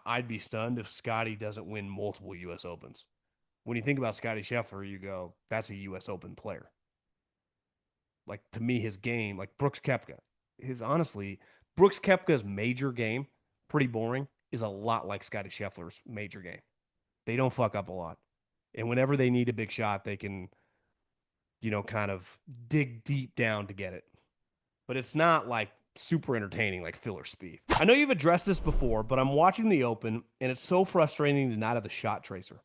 I'd be stunned if Scottie doesn't win multiple U.S. Opens. When you think about Scottie Scheffler, you go, that's a U.S. Open player. Like to me, his game, like Brooks Koepka, his honestly, Brooks Koepka's major game, pretty boring, is a lot like Scottie Scheffler's major game. They don't fuck up a lot. And whenever they need a big shot, they can, kind of dig deep down to get it. But it's not like super entertaining like Phil or Spieth. I know you've addressed this before, but I'm watching the Open, and it's so frustrating to not have the shot tracer.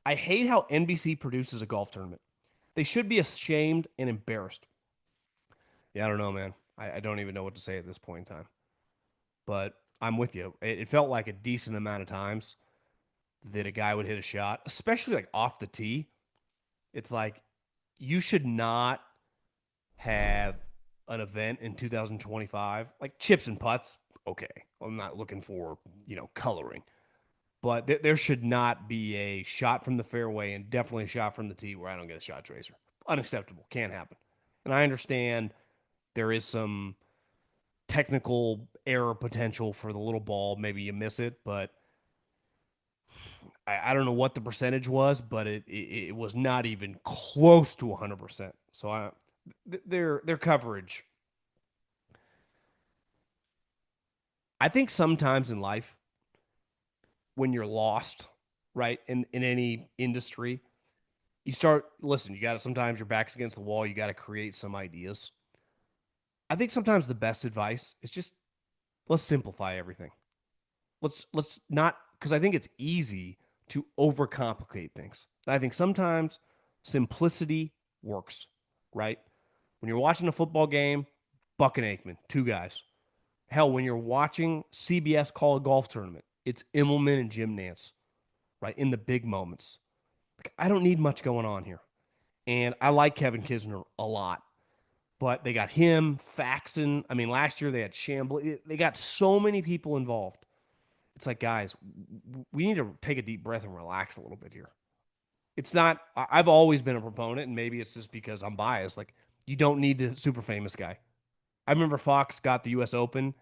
I hate how NBC produces a golf tournament. They should be ashamed and embarrassed. Yeah, I don't know, man. I don't even know what to say at this point in time. But I'm with you. It felt like a decent amount of times that a guy would hit a shot, especially like off the tee. It's like you should not have an event in 2025 like chips and putts. Okay, I'm not looking for coloring, but there should not be a shot from the fairway and definitely a shot from the tee where I don't get a shot tracer. Unacceptable. Can't happen. And I understand there is some technical error potential for the little ball. Maybe you miss it, but I don't know what the percentage was, but it was not even close to 100%. So their coverage. I think sometimes in life, when you're lost, right, in any industry, you start, listen, you got to, sometimes your back's against the wall. You got to create some ideas. I think sometimes the best advice is just let's simplify everything. Let's not, because I think it's easy to overcomplicate things. And I think sometimes simplicity works, right? When you're watching a football game, Buck and Aikman, two guys. Hell, when you're watching CBS call a golf tournament, it's Immelman and Jim Nance, right? In the big moments. Like, I don't need much going on here. And I like Kevin Kisner a lot. But they got him, Faxon. I mean, last year they had Chambly. They got so many people involved. It's like, guys, we need to take a deep breath and relax a little bit here. It's not, I've always been a proponent, and maybe it's just because I'm biased. Like, you don't need the super famous guy. I remember Fox got the U.S. Open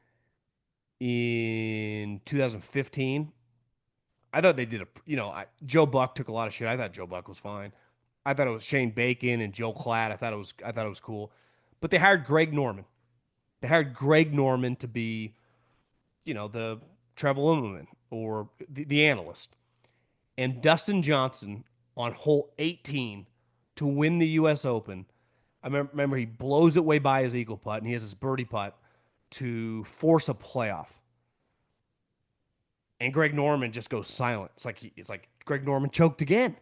in 2015. I thought they did Joe Buck took a lot of shit. I thought Joe Buck was fine. I thought it was Shane Bacon and Joe Klatt. I thought it was cool. But they hired Greg Norman. They hired Greg Norman to be, the Trevor Immelman or the analyst. And Dustin Johnson on hole 18 to win the U.S. Open. I remember he blows it way by his eagle putt, and he has his birdie putt to force a playoff. And Greg Norman just goes silent. It's like Greg Norman choked again.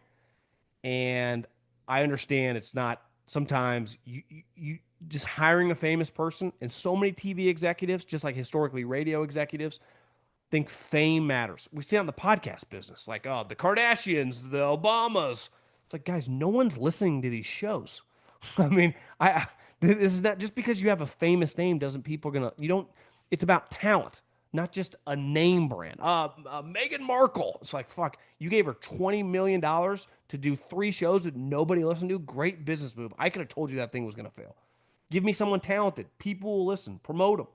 And I understand it's not sometimes you just hiring a famous person, and so many TV executives, just like historically radio executives, think fame matters. We see it on the podcast business, like, oh, the Kardashians, the Obamas. It's like, guys, no one's listening to these shows. I mean, this is not just because you have a famous name doesn't people gonna you don't. It's about talent, not just a name brand. Meghan Markle. It's like, fuck. You gave her $20 million to do 3 shows that nobody listened to. Great business move. I could have told you that thing was gonna fail. Give me someone talented. People will listen. Promote them.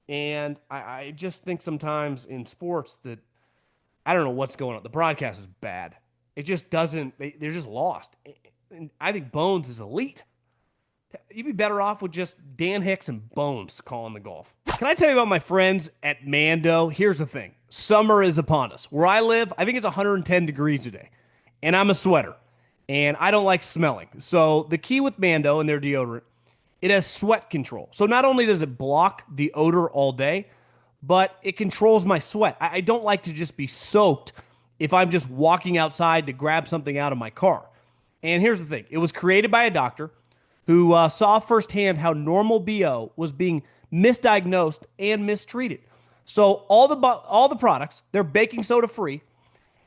And I just think sometimes in sports that I don't know what's going on. The broadcast is bad. It just doesn't. They're just lost. And I think Bones is elite. You'd be better off with just Dan Hicks and Bones calling the golf. Can I tell you about my friends at Mando? Here's the thing. Summer is upon us. Where I live, I think it's 110 degrees today. And I'm a sweater. And I don't like smelling. So the key with Mando and their deodorant, it has sweat control. So not only does it block the odor all day, but it controls my sweat. I don't like to just be soaked if I'm just walking outside to grab something out of my car. And here's the thing. It was created by a doctor who saw firsthand how normal BO was being misdiagnosed and mistreated. So all the products, they're baking soda free,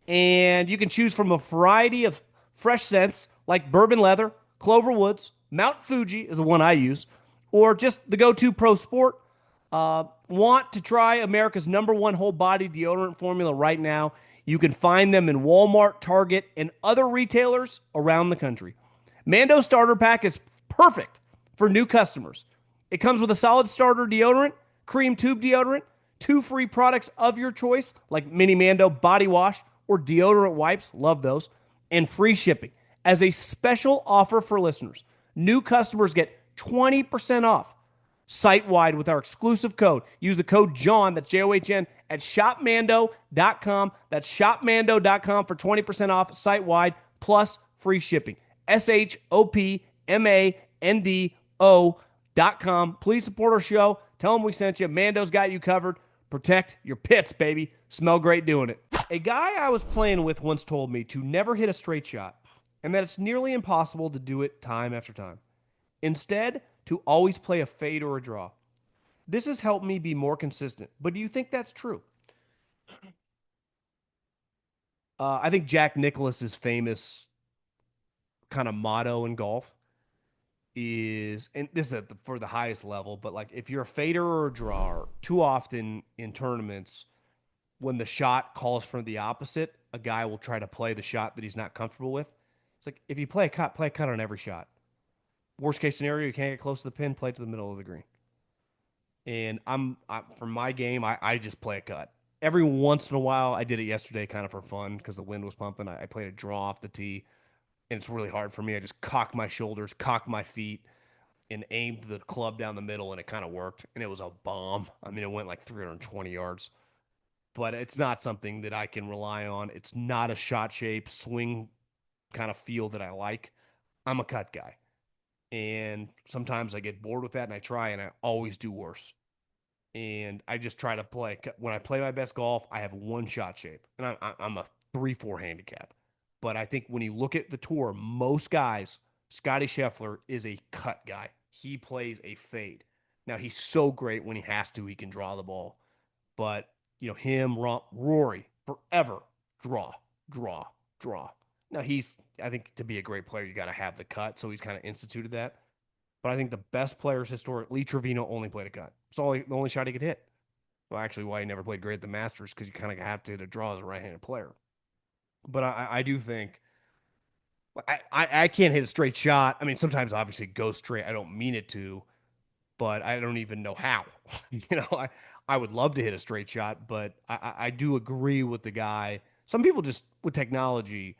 and you can choose from a variety of fresh scents like bourbon leather, Clover Woods, Mount Fuji is the one I use, or just the go-to Pro Sport. Want to try America's #1 whole body deodorant formula right now? You can find them in Walmart, Target, and other retailers around the country. Mando Starter Pack is perfect for new customers. It comes with a solid starter deodorant, cream tube deodorant, two free products of your choice, like Mini Mando body wash or deodorant wipes, love those, and free shipping. As a special offer for listeners, new customers get 20% off site wide with our exclusive code. Use the code JOHN, that's JOHN, at shopmando.com. That's shopmando.com for 20% off site wide plus free shipping. shopmando.com. Please support our show. Tell them we sent you. Mando's got you covered. Protect your pits, baby. Smell great doing it. A guy I was playing with once told me to never hit a straight shot and that it's nearly impossible to do it time after time. Instead, to always play a fade or a draw. This has helped me be more consistent. But do you think that's true? I think Jack Nicklaus's famous kind of motto in golf is, and this is for the highest level, but like if you're a fader or a drawer, too often in tournaments, when the shot calls for the opposite, a guy will try to play the shot that he's not comfortable with. It's like if you play a cut on every shot. Worst case scenario, you can't get close to the pin, play to the middle of the green. And for my game, I just play a cut. Every once in a while, I did it yesterday kind of for fun because the wind was pumping. I played a draw off the tee, and it's really hard for me. I just cocked my shoulders, cocked my feet, and aimed the club down the middle, and it kind of worked. And it was a bomb. I mean, it went like 320 yards. But it's not something that I can rely on. It's not a shot shape, swing kind of feel that I like. I'm a cut guy. And sometimes I get bored with that and I try and I always do worse. And I just try to play. When I play my best golf, I have one shot shape, and I'm a 3-4 handicap. But I think when you look at the tour, most guys, Scottie Scheffler is a cut guy. He plays a fade. Now he's so great when he has to, he can draw the ball. But him, Rory, forever draw, draw, draw. Now I think to be a great player, you got to have the cut. So he's kind of instituted that. But I think the best players historically, Lee Trevino only played a cut. It's the only shot he could hit. Well, actually, why he never played great at the Masters, because you kind of have to hit a draw as a right-handed player. But I do think I can't hit a straight shot. I mean, sometimes obviously it goes straight. I don't mean it to, but I don't even know how. I would love to hit a straight shot, but I do agree with the guy. Some people just, with technology,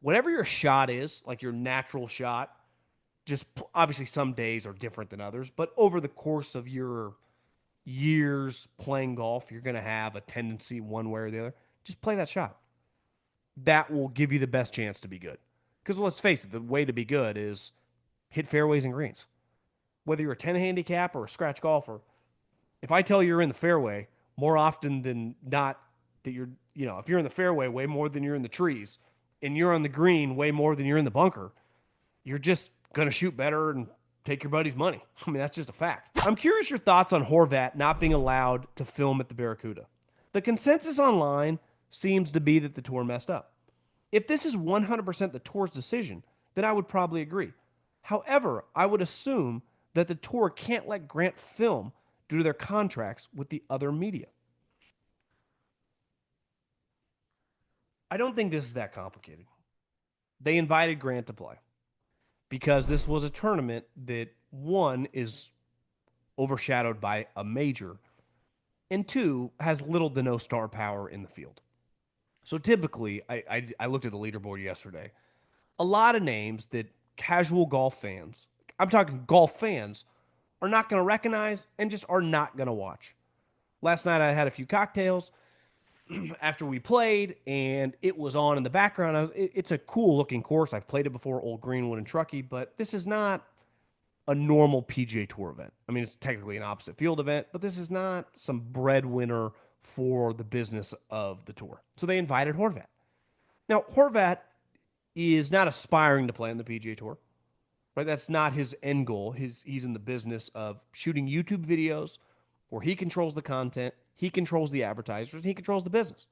whatever your shot is, like your natural shot, just obviously some days are different than others, but over the course of your years playing golf, you're going to have a tendency one way or the other. Just play that shot. That will give you the best chance to be good. Because let's face it, the way to be good is hit fairways and greens. Whether you're a 10 handicap or a scratch golfer, if I tell you you're in the fairway more often than not, that if you're in the fairway way more than you're in the trees, and you're on the green way more than you're in the bunker, you're just going to shoot better and take your buddy's money. I mean, that's just a fact. I'm curious your thoughts on Horvat not being allowed to film at the Barrucuda. The consensus online seems to be that the tour messed up. If this is 100% the tour's decision, then I would probably agree. However, I would assume that the tour can't let Grant film due to their contracts with the other media. I don't think this is that complicated. They invited Grant to play because this was a tournament that, one, is overshadowed by a major, and two, has little to no star power in the field. So typically, I looked at the leaderboard yesterday. A lot of names that casual golf fans, I'm talking golf fans, are not going to recognize and just are not going to watch. Last night I had a few cocktails after we played, and it was on in the background. It's a cool looking course. I've played it before, Old Greenwood and Truckee, but this is not a normal PGA Tour event. I mean, it's technically an opposite field event, but this is not some breadwinner for the business of the tour. So they invited Horvat. Now, Horvat is not aspiring to play on the PGA Tour, right? That's not his end goal. He's in the business of shooting YouTube videos where he controls the content, he controls the advertisers, and he controls the business.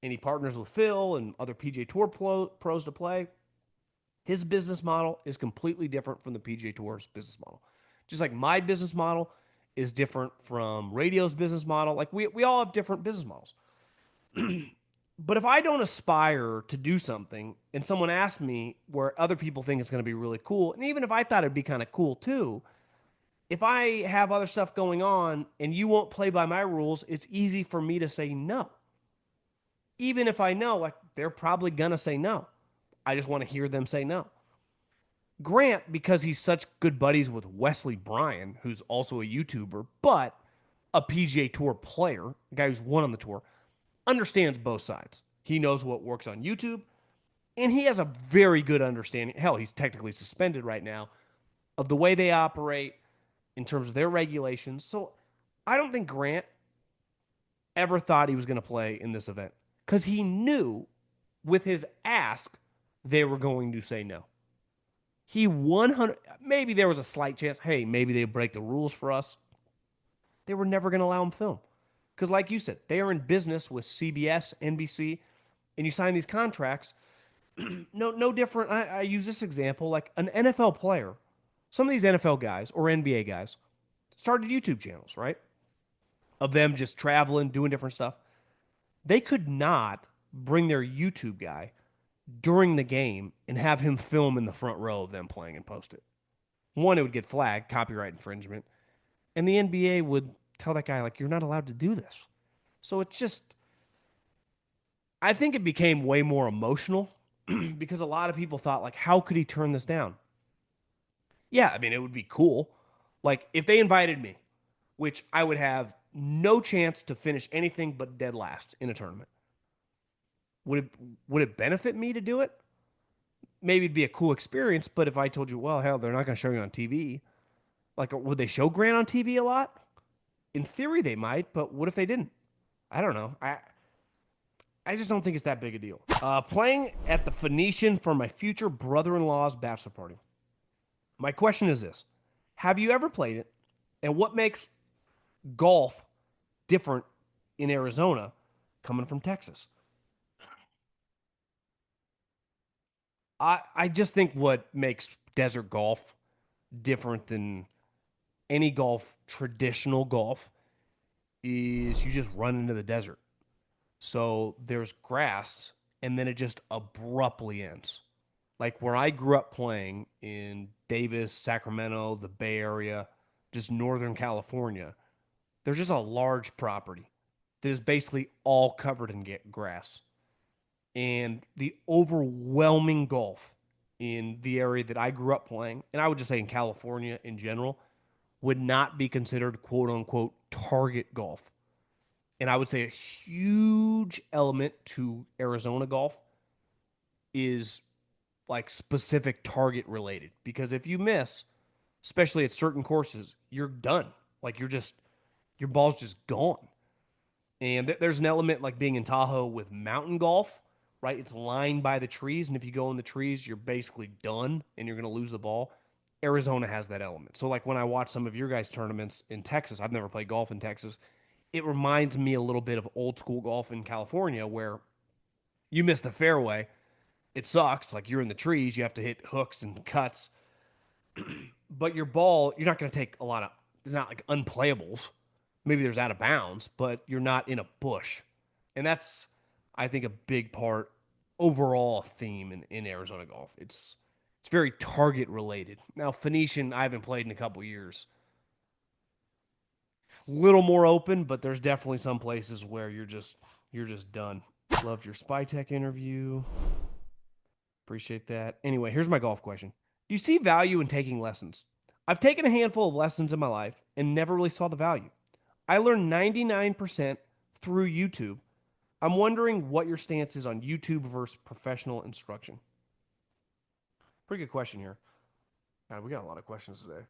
And he partners with Phil and other PGA Tour pros to play. His business model is completely different from the PGA Tour's business model. Just like my business model is different from radio's business model. Like we all have different business models. But if I don't aspire to do something and someone asks me where other people think it's going to be really cool, and even if I thought it'd be kind of cool too, if I have other stuff going on and you won't play by my rules, it's easy for me to say no. Even if I know, like, they're probably going to say no. I just want to hear them say no. Grant, because he's such good buddies with Wesley Bryan, who's also a YouTuber, but a PGA Tour player, a guy who's won on the tour, understands both sides. He knows what works on YouTube, and he has a very good understanding. Hell, he's technically suspended right now of the way they operate in terms of their regulations. So I don't think Grant ever thought he was going to play in this event because he knew with his ask they were going to say no. He 100, maybe there was a slight chance, hey, maybe they break the rules for us. They were never going to allow him film. Because, like you said, they are in business with CBS, NBC, and you sign these contracts. No different. I use this example like an NFL player. Some of these NFL guys or NBA guys started YouTube channels, right? Of them just traveling, doing different stuff. They could not bring their YouTube guy during the game and have him film in the front row of them playing and post it. One, it would get flagged, copyright infringement, and the NBA would tell that guy, like, you're not allowed to do this. So it's just, I think it became way more emotional because a lot of people thought, like, how could he turn this down? Yeah, I mean, it would be cool. Like, if they invited me, which I would have no chance to finish anything but dead last in a tournament, would it would it benefit me to do it? Maybe it'd be a cool experience, but if I told you, well, hell, they're not going to show you on TV, like, would they show Grant on TV a lot? In theory, they might, but what if they didn't? I don't know. I just don't think it's that big a deal. Playing at the Phonecian for my future brother-in-law's bachelor party. My question is this: have you ever played it, and what makes golf different in Arizona, coming from Texas? I just think what makes desert golf different than any golf, traditional golf, is you just run into the desert. So there's grass, and then it just abruptly ends. Like where I grew up playing in Davis, Sacramento, the Bay Area, just Northern California, there's just a large property that is basically all covered in grass. And the overwhelming golf in the area that I grew up playing, and I would just say in California in general, would not be considered quote unquote target golf. And I would say a huge element to Arizona golf is like specific target related. Because if you miss, especially at certain courses, you're done. Like your ball's just gone. And there's an element like being in Tahoe with mountain golf, right? It's lined by the trees. And if you go in the trees, you're basically done and you're going to lose the ball. Arizona has that element. So, like when I watch some of your guys' tournaments in Texas, I've never played golf in Texas. It reminds me a little bit of old school golf in California where you miss the fairway. It sucks. Like you're in the trees, you have to hit hooks and cuts, but your ball, you're not going to take a lot of, they're not like unplayables. Maybe there's out of bounds, but you're not in a bush. And that's, I think, a big part overall theme in Arizona golf. It's very target related. Now, Phoenician, I haven't played in a couple years. Little more open, but there's definitely some places where you're just done. Loved your Spy Tech interview. Appreciate that. Anyway, here's my golf question. Do you see value in taking lessons? I've taken a handful of lessons in my life and never really saw the value. I learned 99% through YouTube. I'm wondering what your stance is on YouTube versus professional instruction. Pretty good question here. God, we got a lot of questions today.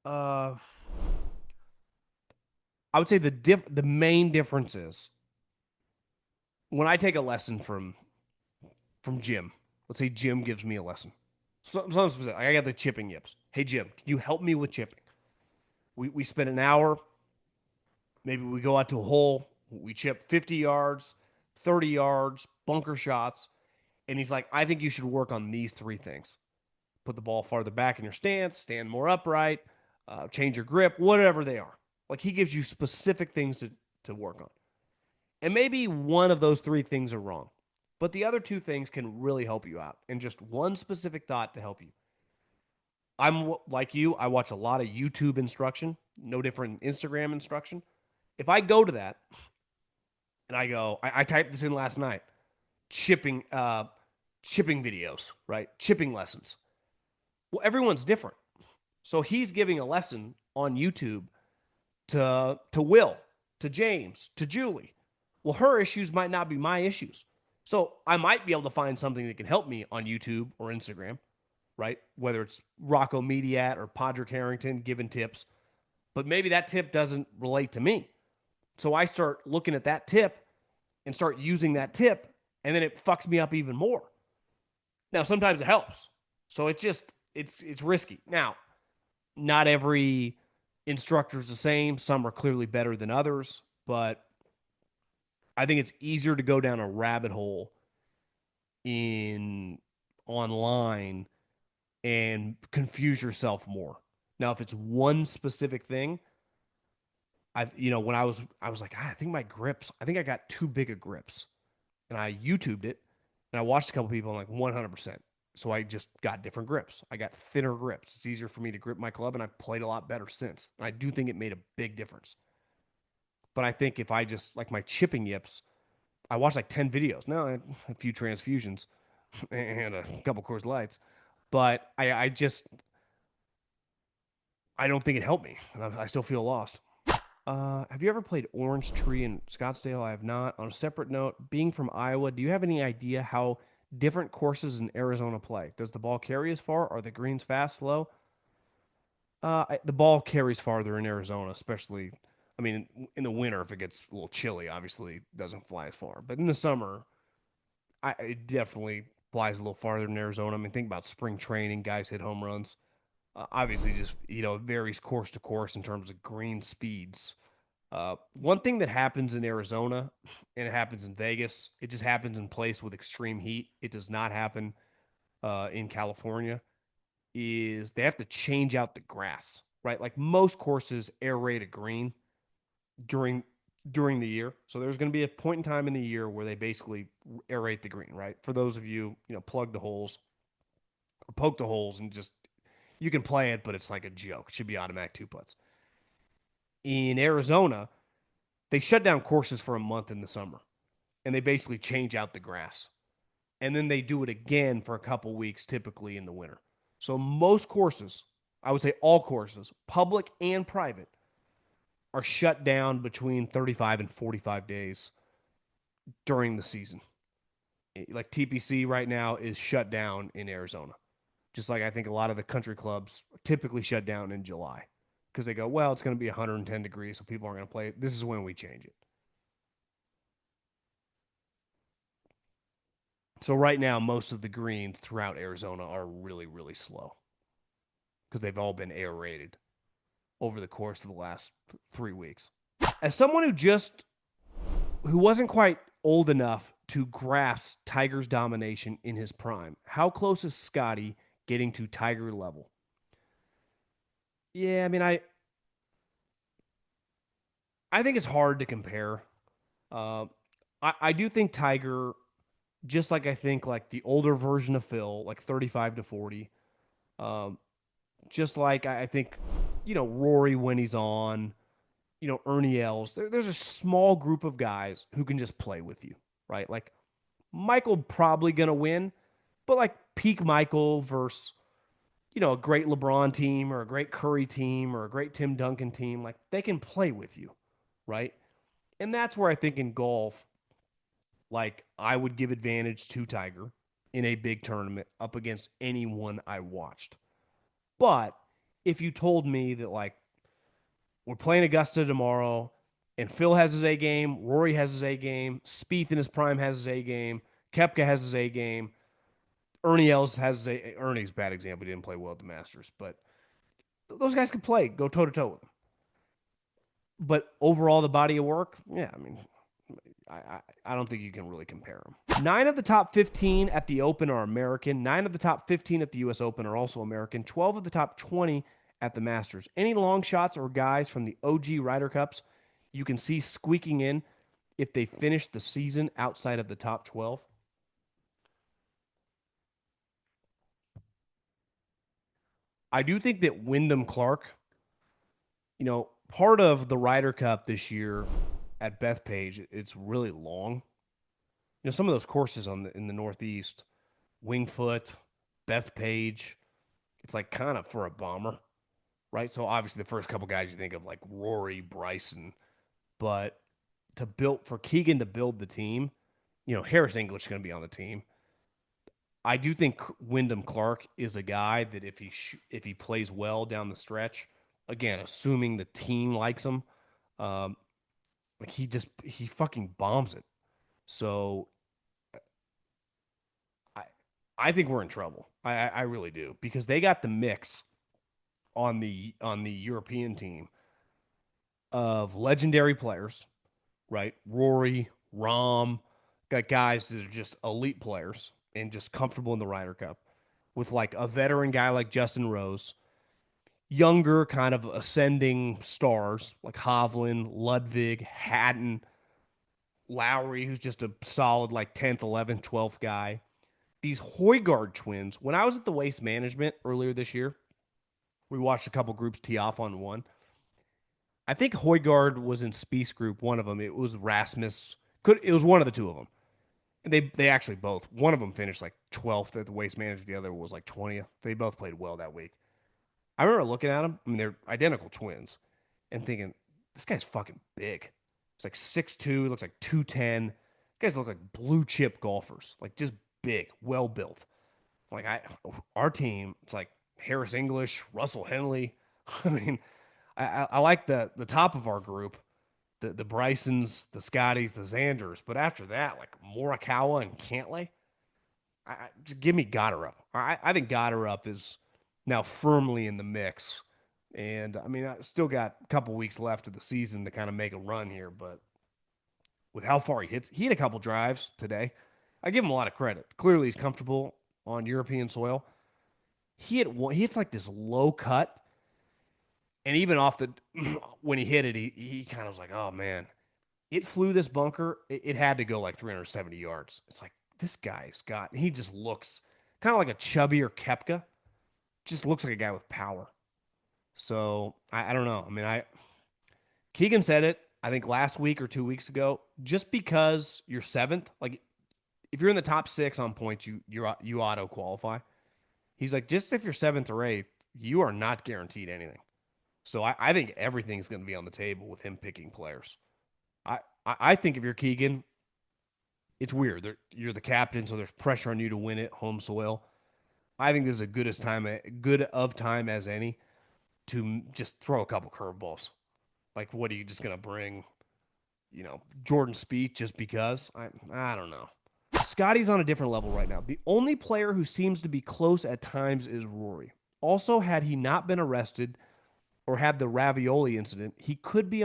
Uh, I would say the main difference is when I take a lesson from Jim. Let's say Jim gives me a lesson. Something specific. I got the chipping yips. Hey Jim, can you help me with chipping? We spend an hour. Maybe we go out to a hole. We chip 50 yards, 30 yards, bunker shots, and he's like, I think you should work on these three things. Put the ball farther back in your stance, stand more upright, change your grip, whatever they are. Like he gives you specific things to work on. And maybe one of those three things are wrong, but the other two things can really help you out. And just one specific thought to help you. I'm like you, I watch a lot of YouTube instruction, no different than Instagram instruction. If I go to that and I typed this in last night, chipping, chipping videos, right? Chipping lessons. Well, everyone's different. So he's giving a lesson on YouTube to Will, to James, to Julie. Well, her issues might not be my issues. So I might be able to find something that can help me on YouTube or Instagram, right? Whether it's Rocco Mediat or Podrick Harrington giving tips, but maybe that tip doesn't relate to me. So I start looking at that tip and start using that tip, and then it fucks me up even more. Now, sometimes it helps. So it's risky. Now, not every instructor is the same. Some are clearly better than others, but I think it's easier to go down a rabbit hole in online and confuse yourself more. Now, if it's one specific thing, when I was like, I think my grips, I think I got too big of grips. And I YouTubed it and I watched a couple people and like 100%. So I just got different grips. I got thinner grips. It's easier for me to grip my club, and I've played a lot better since. And I do think it made a big difference. But I think if I just like my chipping yips, I watched like 10 videos. No, I had a few transfusions and a couple Coors Lights, but I don't think it helped me. And I still feel lost. Have you ever played Orange Tree in Scottsdale? I have not. On a separate note, being from Iowa, do you have any idea how different courses in Arizona play? Does the ball carry as far? Are the greens fast, slow? The ball carries farther in Arizona, especially, I mean, in the winter, if it gets a little chilly, obviously it doesn't fly as far. But in the summer, it definitely flies a little farther in Arizona. I mean, think about spring training, guys hit home runs. Obviously, just, it varies course to course in terms of green speeds. One thing that happens in Arizona and it happens in Vegas, it just happens in place with extreme heat. It does not happen in California. Is they have to change out the grass, right? Like most courses aerate a green during during the year. So there's going to be a point in time in the year where they basically aerate the green, right? For those of you, plug the holes or poke the holes and just you can play it, but it's like a joke. It should be automatic two putts. In Arizona, they shut down courses for a month in the summer and they basically change out the grass. And then they do it again for a couple weeks, typically in the winter. So most courses, I would say all courses, public and private, are shut down between 35 and 45 days during the season. Like TPC right now is shut down in Arizona. Just like I think a lot of the country clubs typically shut down in July because they go, well, it's going to be 110 degrees, so people aren't going to play. This is when we change it. So right now, most of the greens throughout Arizona are really, really slow because they've all been aerated over the course of the last 3 weeks. As someone who wasn't quite old enough to grasp Tiger's domination in his prime, how close is Scottie getting to Tiger level? Yeah, I mean, I think it's hard to compare. Uh, I do think Tiger, just like I think like the older version of Phil, like 35 to 40, um, just like I think, Rory when he's on, Ernie Els. There's a small group of guys who can just play with you, right? Like Michael probably gonna win, but like peak Michael versus a great LeBron team or a great Curry team or a great Tim Duncan team, like they can play with you, right? And that's where I think in golf, like I would give advantage to Tiger in a big tournament up against anyone I watched. But if you told me that like we're playing Augusta tomorrow and Phil has his A game, Rory has his A game, Spieth in his prime has his A game, Kepka has his A game, Ernie Els has his A. Ernie's a bad example. He didn't play well at the Masters, but those guys can play, go toe to toe with them. But overall, the body of work, yeah, I mean, I don't think you can really compare them. 9 of the top 15 at the Open are American. 9 of the top 15 at the U.S. Open are also American. 12 of the top 20 at the Masters. Any long shots or guys from the OG Ryder Cups you can see squeaking in if they finish the season outside of the top 12? I do think that Wyndham Clark, part of the Ryder Cup this year at Bethpage, it's really long. Some of those courses in the Northeast, Wingfoot, Bethpage, it's like kind of for a bomber, right? So obviously the first couple guys you think of like Rory, Bryson, but to build for Keegan to build the team, Harris English is going to be on the team. I do think Wyndham Clark is a guy that if he plays well down the stretch, again, assuming the team likes him, um, like he fucking bombs it. So I I think we're in trouble. I really do because they got the mix on the European team of legendary players, right? Rory, Rom, got guys that are just elite players and just comfortable in the Ryder Cup with like a veteran guy like Justin Rose, younger kind of ascending stars like Hovland, Ludwig, Hatton, Lowry, who's just a solid like 10th, 11th, 12th guy. These Hoygaard twins, when I was at the Waste Management earlier this year, we watched a couple groups tee off on one. I think Hoygaard was in Spieth's group, one of them. It was Rasmus. It was one of the two of them. They actually both. One of them finished like 12th at the Waste Management. The other was like 20th. They both played well that week. I remember looking at them. I mean, they're identical twins, and thinking this guy's fucking big. It's like 6'2", looks like 210. Guys look like blue chip golfers, like just big, well built. Like our team, it's like Harris English, Russell Henley. I mean, I like the top of our group, the Brysons, the Scotties, the Xanders, but after that, like Morikawa and Cantlay, just give me Goddard. I think Goddard is now firmly in the mix. And I mean, I still got a couple weeks left of the season to kind of make a run here, but with how far he hit a couple drives today. I give him a lot of credit. Clearly, he's comfortable on European soil. He hits like this low cut, and even off the when he hit it, he kind of was like, oh man, it flew this bunker. It had to go like 370 yards. It's like this guy's got. He just looks kind of like a chubbier Kepka. Just looks like a guy with power. So I don't know. I mean, I Keegan said it. I think last week or 2 weeks ago. Just because you're seventh, like if you're in the top six on points, you auto qualify. He's like, just if you're seventh or eighth, you are not guaranteed anything. So I think everything's going to be on the table with him picking players. I think if you're Keegan, it's weird. You're the captain, so there's pressure on you to win it, home soil. I think this is a good of time as any to just throw a couple curveballs. Like, what are you just going to bring? Jordan Spieth just because? I don't know. Scotty's on a different level right now. The only player who seems to be close at times is Rory. Also, had he not been arrested or had the ravioli incident, he could be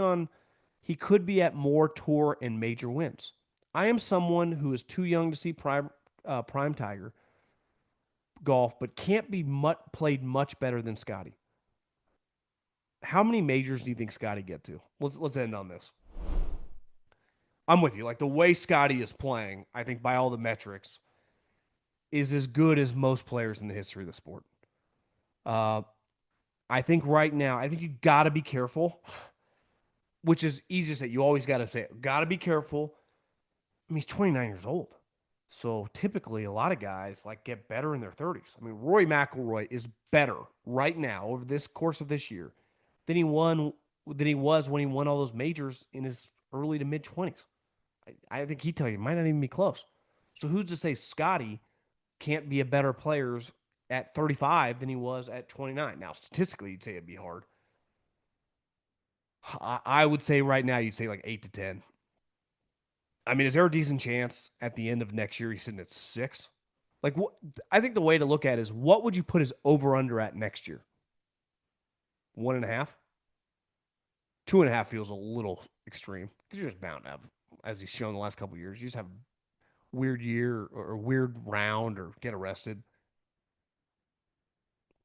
at more tour and major wins. I am someone who is too young to see prime Tiger golf, but can't be played much better than Scotty. How many majors do you think Scotty get to? Let's end on this. I'm with you. Like the way Scotty is playing, I think by all the metrics, is as good as most players in the history of the sport. Uh, I think right now, I think you got to be careful, which is easy to say. You always got to say, got to be careful. I mean, he's 29 years old. So typically, a lot of guys like get better in their 30s. I mean, Rory McIlroy is better right now over this course of this year than he was when he won all those majors in his early to mid 20s. I think he'd tell you, might not even be close. So who's to say Scotty can't be a better player at 35 than he was at 29? Now, statistically, you'd say it'd be hard. I would say right now, you'd say like 8 to 10. I mean, is there a decent chance at the end of next year he's sitting at 6? Like, I think the way to look at it is what would you put his over under at next year? 1.5? 2.5 feels a little extreme because you're just bound to have, as he's shown the last couple of years, you just have a weird year or a weird round or get arrested.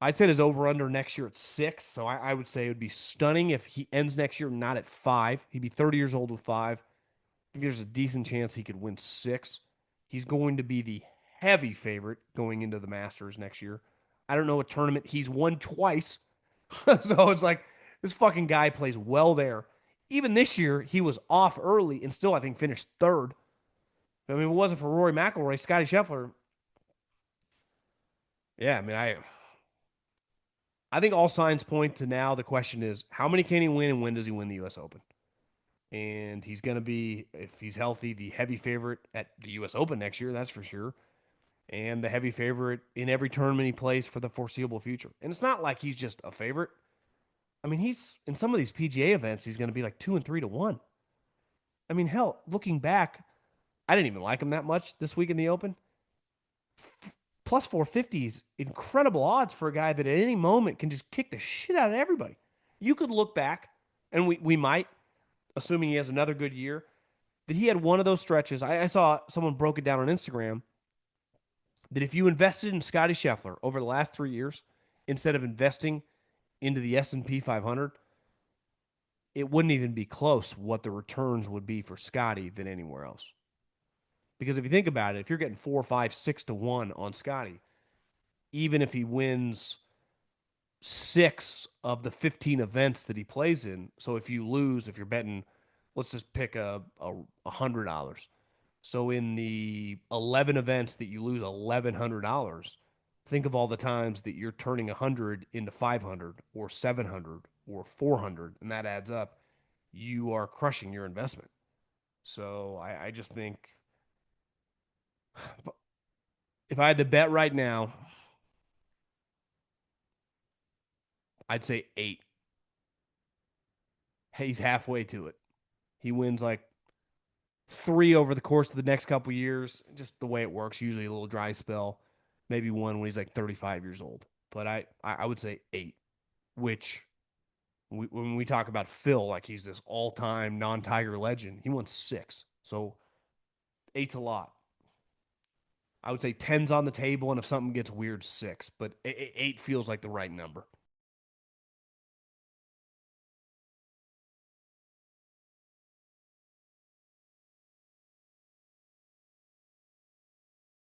I'd say his over under next year at 6. So I would say it would be stunning if he ends next year not at 5. He'd be 30 years old with 5. think there's a decent chance he could win six. He's going to be the heavy favorite going into the Masters next year. I don't know what tournament he's won twice. So it's like this fucking guy plays well there. Even this year, he was off early and still, I think, finished third. I mean, if it wasn't for Rory McIlroy, Scottie Scheffler, yeah, I mean, I think all signs point to now the question is how many can he win and when does he win the US Open? And he's going to be, if he's healthy, the heavy favorite at the US Open next year, that's for sure. And the heavy favorite in every tournament he plays for the foreseeable future. And it's not like he's just a favorite. I mean, he's in some of these PGA events, he's going to be like 2 and 3 to 1. I mean, hell, looking back, I didn't even like him that much this week in the Open. Plus 450 is incredible odds for a guy that at any moment can just kick the shit out of everybody. You could look back, and we might, assuming he has another good year, that he had one of those stretches. I saw someone broke it down on Instagram that if you invested in Scottie Scheffler over the last 3 years, instead of investing into the S&P 500, it wouldn't even be close what the returns would be for Scottie than anywhere else. Because if you think about it, if you're getting 4, 5, 6 to 1 on Scottie, even if he wins six of the 15 events that he plays in, so if you lose, if you're betting, let's just pick a $100. So in the 11 events that you lose $1,100, think of all the times that you're turning 100 into 500 or 700 or 400, and that adds up. You are crushing your investment. So I just think if I had to bet right now, I'd say eight. He's halfway to it. He wins like three over the course of the next couple years. Just the way it works, usually a little dry spell. Maybe one when he's like 35 years old. But I would say eight, which when we talk about Phil, like he's this all time non Tiger legend, he won six. So eight's a lot. I would say 10's on the table, and if something gets weird, six. But eight feels like the right number.